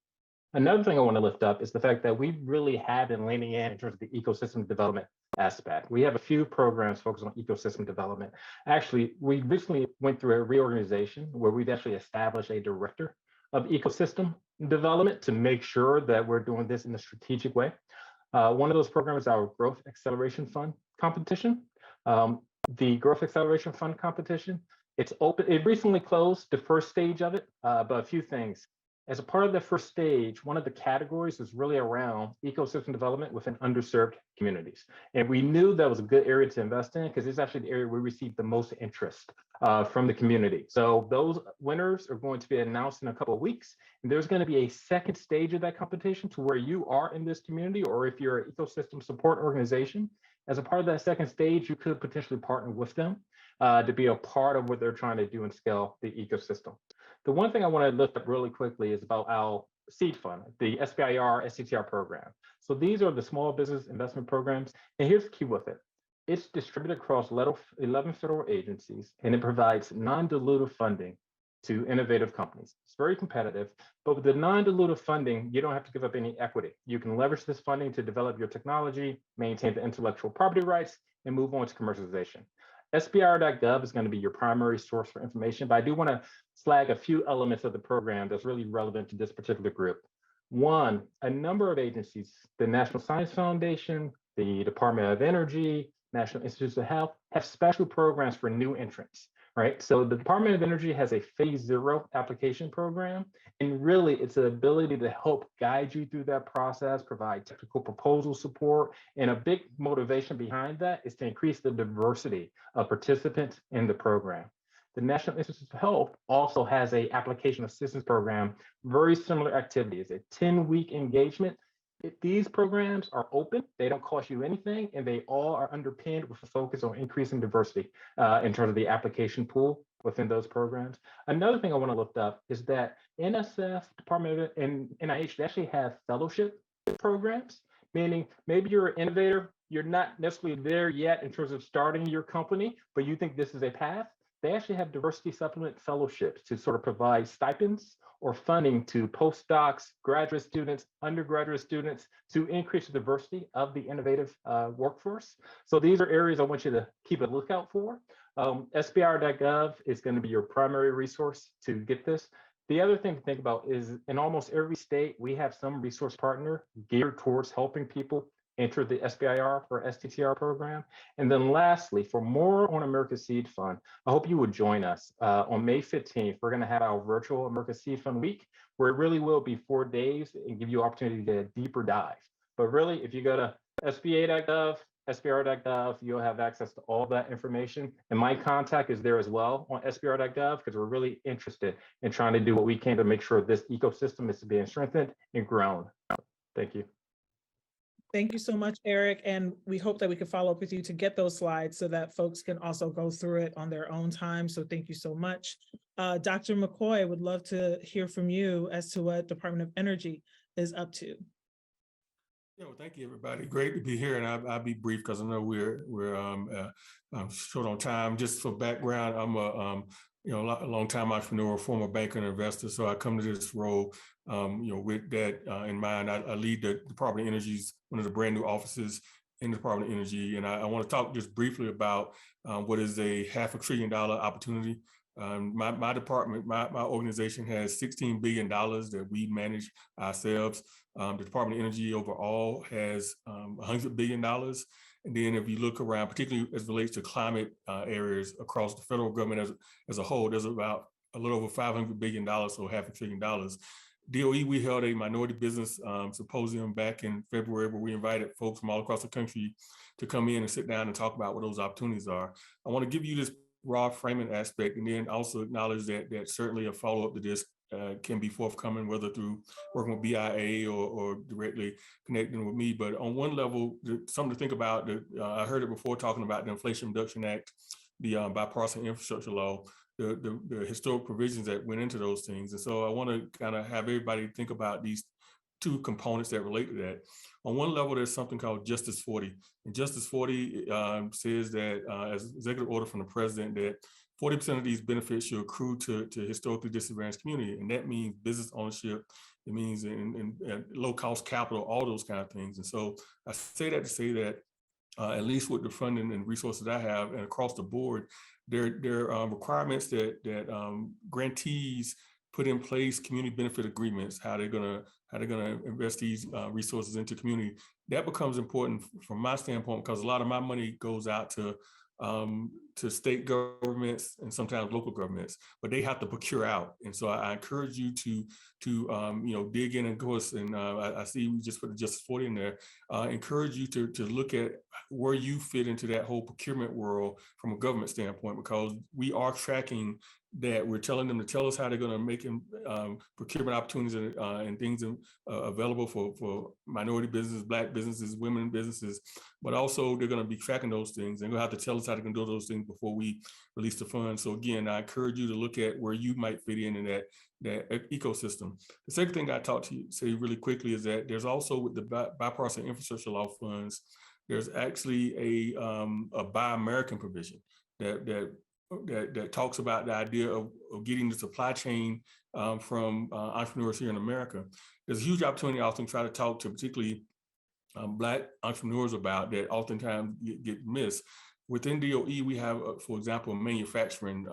Another thing I want to lift up is the fact that we really have been leaning in terms of the ecosystem development aspect. We have a few programs focused on ecosystem development. Actually, we recently went through a reorganization where we've actually established a director of ecosystem development to make sure that we're doing this in a strategic way. One of those programs is our Growth Acceleration Fund competition. The Growth Acceleration Fund competition, it's open. It recently closed the first stage of it, but a few things. As a part of the first stage, one of the categories is really around ecosystem development within underserved communities. And we knew that was a good area to invest in because it's actually the area we received the most interest from the community. So those winners are going to be announced in a couple of weeks. And there's going to be a second stage of that competition to where you are in this community, or if you're an ecosystem support organization, as a part of that second stage, you could potentially partner with them to be a part of what they're trying to do and scale the ecosystem. The one thing I want to lift up really quickly is about our seed fund, the SBIR STTR program. So these are the small business investment programs. And here's the key with it. It's distributed across 11 federal agencies, and it provides non-dilutive funding to innovative companies. It's very competitive, but with the non-dilutive funding, you don't have to give up any equity. You can leverage this funding to develop your technology, maintain the intellectual property rights, and move on to commercialization. SBIR.gov is going to be your primary source for information, but I do want to flag a few elements of the program that's really relevant to this particular group. One, a number of agencies, the National Science Foundation, the Department of Energy, National Institutes of Health have special programs for new entrants, right? So the Department of Energy has a phase 0 application program. And really it's the ability to help guide you through that process, provide technical proposal support. And a big motivation behind that is to increase the diversity of participants in the program. The National Institutes of Health also has a application assistance program, very similar activities, a 10-week engagement. These programs are open, they don't cost you anything, and they all are underpinned with a focus on increasing diversity in terms of the application pool within those programs. Another thing I want to lift up is that NSF, Department of, and NIH, they actually have fellowship programs, meaning maybe you're an innovator, you're not necessarily there yet in terms of starting your company, but you think this is a path. They actually have diversity supplement fellowships to sort of provide stipends or funding to postdocs, graduate students, undergraduate students to increase the diversity of the innovative workforce. So these are areas I want you to keep a lookout for. SBIR.gov is going to be your primary resource to get this. The other thing to think about is in almost every state, we have some resource partner geared towards helping people enter the SBIR or STTR program. And then lastly, for more on America Seed Fund, I hope you would join us. On May 15th, we're gonna have our virtual America Seed Fund week, where it really will be 4 days and give you an opportunity to get a deeper dive. But really, if you go to SBA.gov, SBIR.gov, you'll have access to all that information. And my contact is there as well on SBIR.gov, because we're really interested in trying to do what we can to make sure this ecosystem is being strengthened and grown. Thank you. Thank you so much, Eric. And we hope that we can follow up with you to get those slides so that folks can also go through it on their own time. So thank you so much. Dr. McCoy, I would love to hear from you as to what Department of Energy is up to. Yeah, well, thank you, everybody. Great to be here, and I'll be brief because I know we're short on time. Just for background, I'm a long-time entrepreneur, former banker and investor. So I come to this role, with that in mind. I lead the Department of Energy's one of the brand new offices in the Department of Energy, and I want to talk just briefly about what is a $500 billion opportunity. My department, my organization has $16 billion that we manage ourselves. The Department of Energy overall has $100 billion. And then if you look around, particularly as it relates to climate areas across the federal government as a whole, there's about a little over $500 billion, so $500 billion. DOE, we held a minority business symposium back in February where we invited folks from all across the country to come in and sit down and talk about what those opportunities are. I want to give you this raw framing aspect, and then also acknowledge that certainly a follow-up to this can be forthcoming, whether through working with BIA or directly connecting with me. But on one level, something to think about, I heard it before talking about the Inflation Reduction Act, the bipartisan infrastructure law, the historic provisions that went into those things. And so I want to kind of have everybody think about these two components that relate to that. On one level, there's something called Justice 40. And Justice 40 says that as executive order from the president that 40% of these benefits should accrue to historically disadvantaged community. And that means business ownership. It means in low cost capital, all those kind of things. And so I say that to say that at least with the funding and resources I have and across the board, there are requirements that grantees put in place community benefit agreements, how they're gonna invest these resources into community. That becomes important from my standpoint because a lot of my money goes out to state governments and sometimes local governments, but they have to procure out. And so I encourage you to dig in, of course, and I see we just put the Justice 40 in there. Encourage you to look at where you fit into that whole procurement world from a government standpoint, because we are tracking that. We're telling them to tell us how they're going to make procurement opportunities and things available for minority businesses, Black businesses, women businesses, but also they're going to be tracking those things. They're going to have to tell us how they can do those things before we release the funds. So again, I encourage you to look at where you might fit in that ecosystem. The second thing I say really quickly is that there's also with the bipartisan infrastructure law funds, there's actually a Buy American provision that talks about the idea of getting the supply chain from entrepreneurs here in America. There's a huge opportunity I often try to talk to particularly Black entrepreneurs about that oftentimes get missed. within DOE, we have, for example, a manufacturing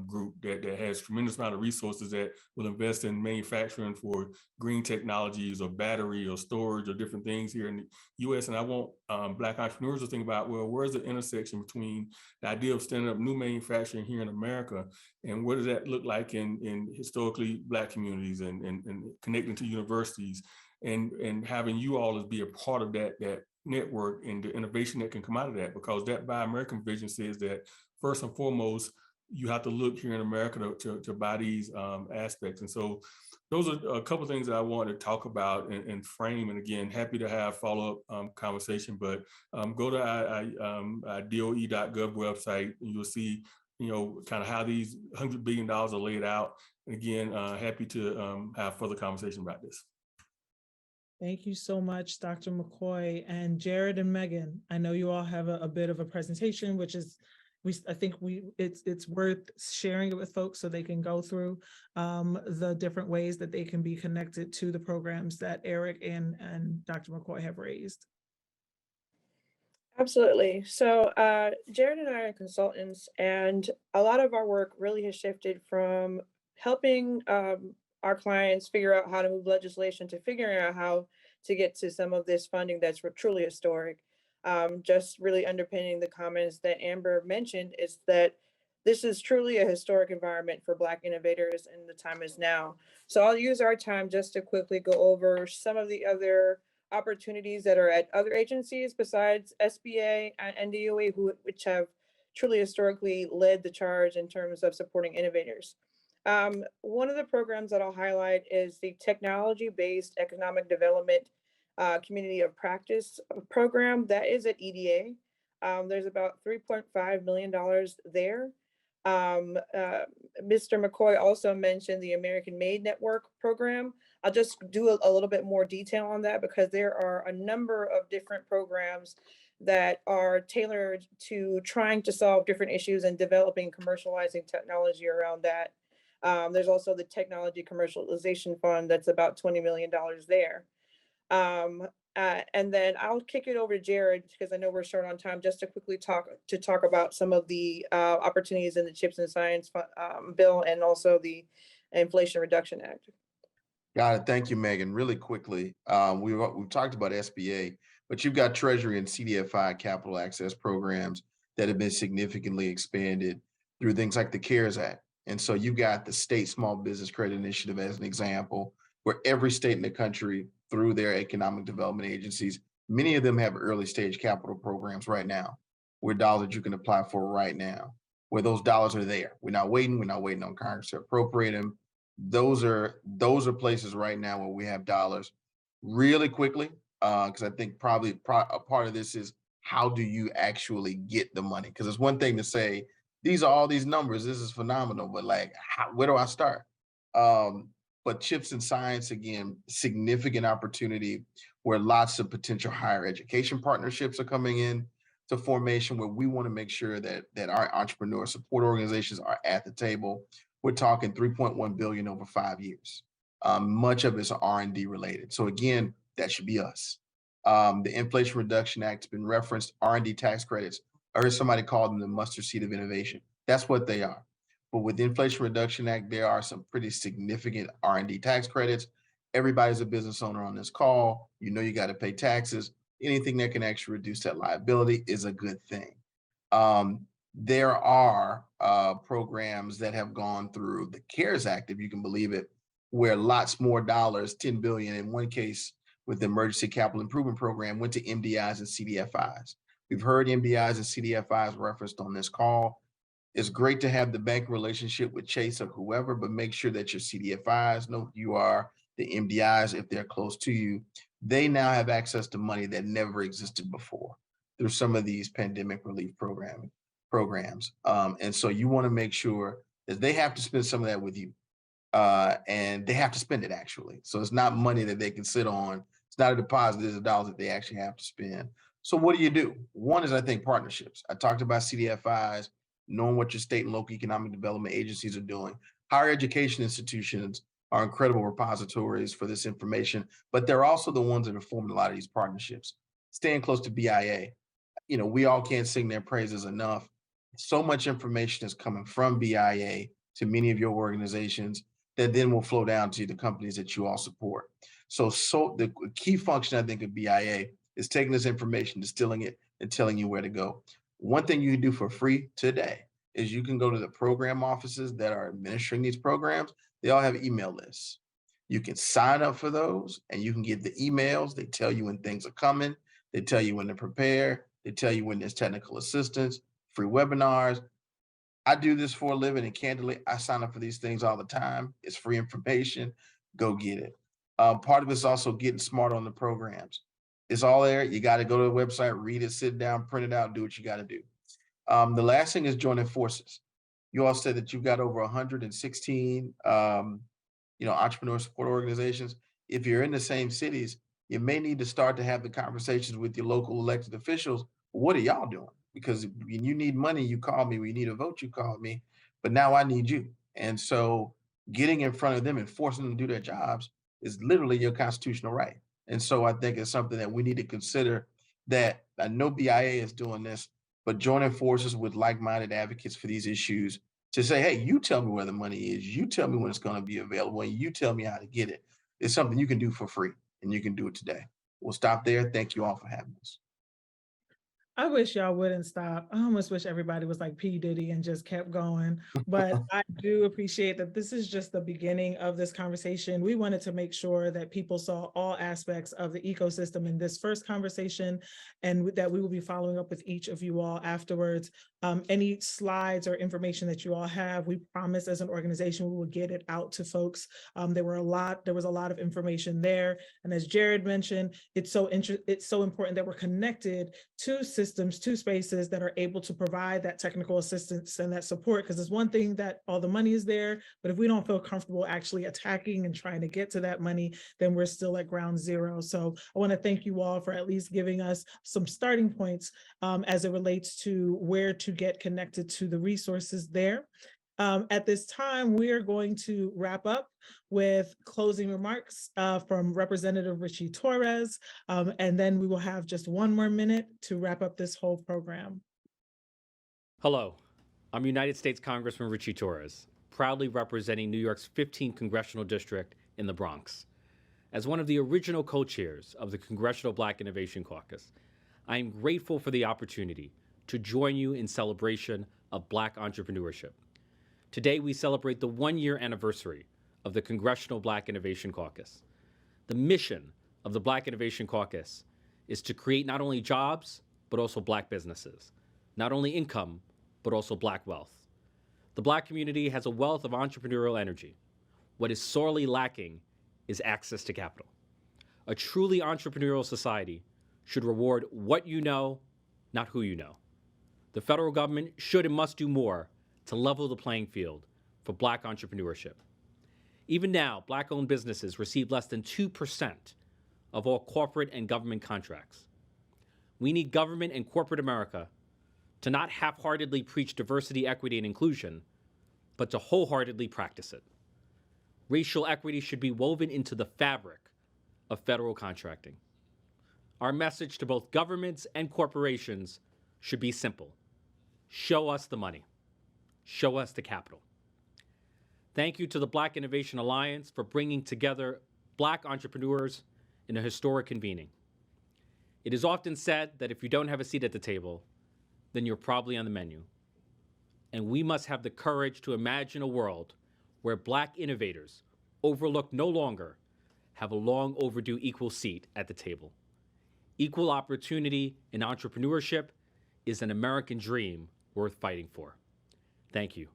group that has tremendous amount of resources that will invest in manufacturing for green technologies or battery or storage or different things here in the US. And I want Black entrepreneurs to think about, well, where's the intersection between the idea of standing up new manufacturing here in America and what does that look like in historically Black communities and connecting to universities and having you all as be a part of that network and the innovation that can come out of that, because that Buy American vision says that first and foremost, you have to look here in America to buy these aspects. And so those are a couple of things that I want to talk about and frame. And again, happy to have follow-up conversation, but go to our DOE.gov website and you'll see, kind of how these $100 billion are laid out. And again, happy to have further conversation about this. Thank you so much, Dr. McCoy. And Jared and Megan, I know you all have a bit of a presentation, which is, I think it's worth sharing it with folks so they can go through the different ways that they can be connected to the programs that Eric and Dr. McCoy have raised. Absolutely. So Jared and I are consultants, and a lot of our work really has shifted from helping our clients figure out how to move legislation to figuring out how to get to some of this funding that's truly historic. Just really underpinning the comments that Amber mentioned is that this is truly a historic environment for Black innovators, and the time is now. So I'll use our time just to quickly go over some of the other opportunities that are at other agencies besides SBA and DOE, which have truly historically led the charge in terms of supporting innovators. One of the programs that I'll highlight is the Technology-Based Economic Development Community of Practice program that is at EDA. There's about $3.5 million there. Mr. McCoy also mentioned the American Made Network program. I'll just do a little bit more detail on that because there are a number of different programs that are tailored to trying to solve different issues and developing, commercializing technology around that. There's also the Technology Commercialization Fund that's about $20 million there. And then I'll kick it over to Jared because I know we're short on time, just to quickly talk about some of the opportunities in the CHIPS and Science bill and also the Inflation Reduction Act. Got it. Thank you, Megan. Really quickly, we've talked about SBA, but you've got Treasury and CDFI capital access programs that have been significantly expanded through things like the CARES Act. And so you've got the State Small Business Credit Initiative as an example, where every state in the country, through their economic development agencies, many of them have early stage capital programs right now, where dollars that you can apply for right now, where those dollars are there. We're not waiting on Congress to appropriate them. Those are places right now where we have dollars. Really quickly, because I think probably a part of this is how do you actually get the money? Because it's one thing to say, these are all these numbers, this is phenomenal, but like, where do I start? But CHIPS and Science, again, significant opportunity where lots of potential higher education partnerships are coming in to formation, where we want to make sure that our entrepreneur support organizations are at the table. We're talking $3.1 billion over 5 years. Much of it's R&D related. So again, that should be us. The Inflation Reduction Act has been referenced, R&D tax credits. I heard somebody call them the mustard seed of innovation. That's what they are. But with the Inflation Reduction Act, there are some pretty significant R&D tax credits. Everybody's a business owner on this call. You know you got to pay taxes. Anything that can actually reduce that liability is a good thing. There are programs that have gone through the CARES Act, if you can believe it, where lots more dollars, 10 billion in one case with the Emergency Capital Improvement Program, went to MDIs and CDFIs. We've heard MDIs and CDFIs referenced on this call. It's great to have the bank relationship with Chase or whoever, but make sure that your CDFIs know who you are, the MDIs, if they're close to you. They now have access to money that never existed before through some of these pandemic relief programs. And so you want to make sure that they have to spend some of that with you. And they have to spend it actually. So it's not money that they can sit on. It's not a deposit, it's dollars that they actually have to spend. So what do? One is, I think, partnerships. I talked about CDFIs, knowing what your state and local economic development agencies are doing. Higher education institutions are incredible repositories for this information, but they're also the ones that are forming a lot of these partnerships. Staying close to BIA. we all can't sing their praises enough. So much information is coming from BIA to many of your organizations that then will flow down to the companies that you all support. So the key function, I think, of BIA is taking this information, distilling it, and telling you where to go. One thing you can do for free today is you can go to the program offices that are administering these programs. They all have email lists. You can sign up for those and you can get the emails. They tell you when things are coming. They tell you when to prepare. They tell you when there's technical assistance, free webinars. I do this for a living, and candidly, I sign up for these things all the time. It's free information. Go get it. Part of it's also getting smart on the programs. It's all there. You got to go to the website, read it, sit down, print it out, do what you got to do. The last thing is joining forces. You all said that you've got over 116, entrepreneur support organizations. If you're in the same cities, you may need to start to have the conversations with your local elected officials. What are y'all doing? Because when you need money, you call me. When you need a vote, you call me. But now I need you. And so getting in front of them and forcing them to do their jobs is literally your constitutional right. And so I think it's something that we need to consider, that I know BIA is doing this, but joining forces with like-minded advocates for these issues to say, hey, you tell me where the money is, you tell me when it's going to be available, and you tell me how to get it. It's something you can do for free, and you can do it today. We'll stop there. Thank you all for having us. I wish y'all wouldn't stop. I almost wish everybody was like P. Diddy and just kept going. But I do appreciate that this is just the beginning of this conversation. We wanted to make sure that people saw all aspects of the ecosystem in this first conversation, and that we will be following up with each of you all afterwards. Any slides or information that you all have, we promise as an organization we will get it out to folks. There was a lot of information there. And as Jared mentioned, it's so important that we're connected to systems, to spaces that are able to provide that technical assistance and that support, because it's one thing that all the money is there, but if we don't feel comfortable actually attacking and trying to get to that money, then we're still at ground zero. So I want to thank you all for at least giving us some starting points as it relates to where to get connected to the resources there. At this time, we are going to wrap up with closing remarks from Representative Richie Torres, and then we will have just one more minute to wrap up this whole program. Hello, I'm United States Congressman Richie Torres, proudly representing New York's 15th Congressional District in the Bronx. As one of the original co-chairs of the Congressional Black Innovation Caucus, I am grateful for the opportunity to join you in celebration of Black entrepreneurship. Today, we celebrate the one-year anniversary of the Congressional Black Innovation Caucus. The mission of the Black Innovation Caucus is to create not only jobs, but also Black businesses, not only income, but also Black wealth. The Black community has a wealth of entrepreneurial energy. What is sorely lacking is access to capital. A truly entrepreneurial society should reward what you know, not who you know. The federal government should and must do more to level the playing field for Black entrepreneurship. Even now, Black-owned businesses receive less than 2% of all corporate and government contracts. We need government and corporate America to not half-heartedly preach diversity, equity, and inclusion, but to wholeheartedly practice it. Racial equity should be woven into the fabric of federal contracting. Our message to both governments and corporations should be simple. Show us the money. Show us the capital. Thank you to the Black Innovation Alliance for bringing together Black entrepreneurs in a historic convening. It is often said that if you don't have a seat at the table, then you're probably on the menu. And we must have the courage to imagine a world where Black innovators, overlooked no longer, have a long overdue equal seat at the table. Equal opportunity in entrepreneurship is an American dream worth fighting for. Thank you.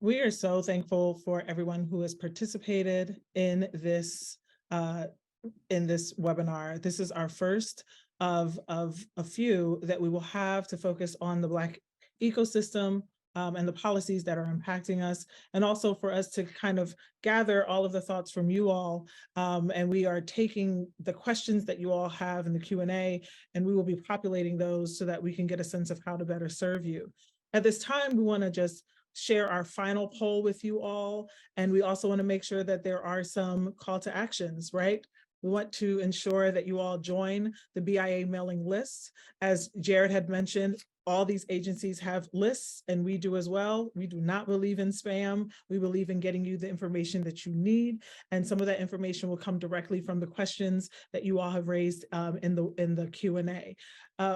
We are so thankful for everyone who has participated in this webinar. This is our first of a few that we will have to focus on the Black ecosystem and the policies that are impacting us, and also for us to kind of gather all of the thoughts from you all. And we are taking the questions that you all have in the Q&A, and we will be populating those so that we can get a sense of how to better serve you. At this time, we want to just share our final poll with you all. And we also want to make sure that there are some call to actions, right? We want to ensure that you all join the BIA mailing list. As Jared had mentioned, all these agencies have lists, and we do as well. We do not believe in spam. We believe in getting you the information that you need, and some of that information will come directly from the questions that you all have raised in the Q&A.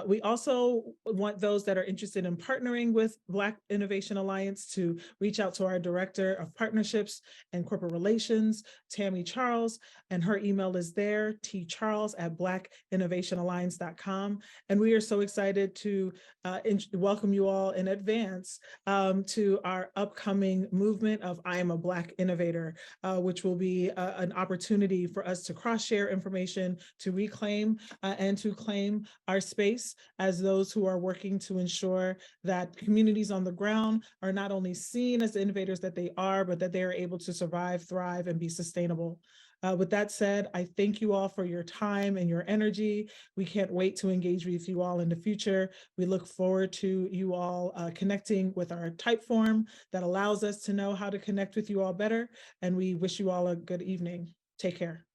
We also want those that are interested in partnering with Black Innovation Alliance to reach out to our Director of Partnerships and Corporate Relations, Tammy Charles, and her email is there, tcharles@blackinnovationalliance.com. And we are so excited to welcome you all in advance to our upcoming movement of I Am a Black Innovator, which will be an opportunity for us to cross-share information, to reclaim and to claim our space as those who are working to ensure that communities on the ground are not only seen as the innovators that they are, but that they are able to survive, thrive, and be sustainable. With that said, I thank you all for your time and your energy. We can't wait to engage with you all in the future. We look forward to you all connecting with our Typeform that allows us to know how to connect with you all better. And we wish you all a good evening. Take care.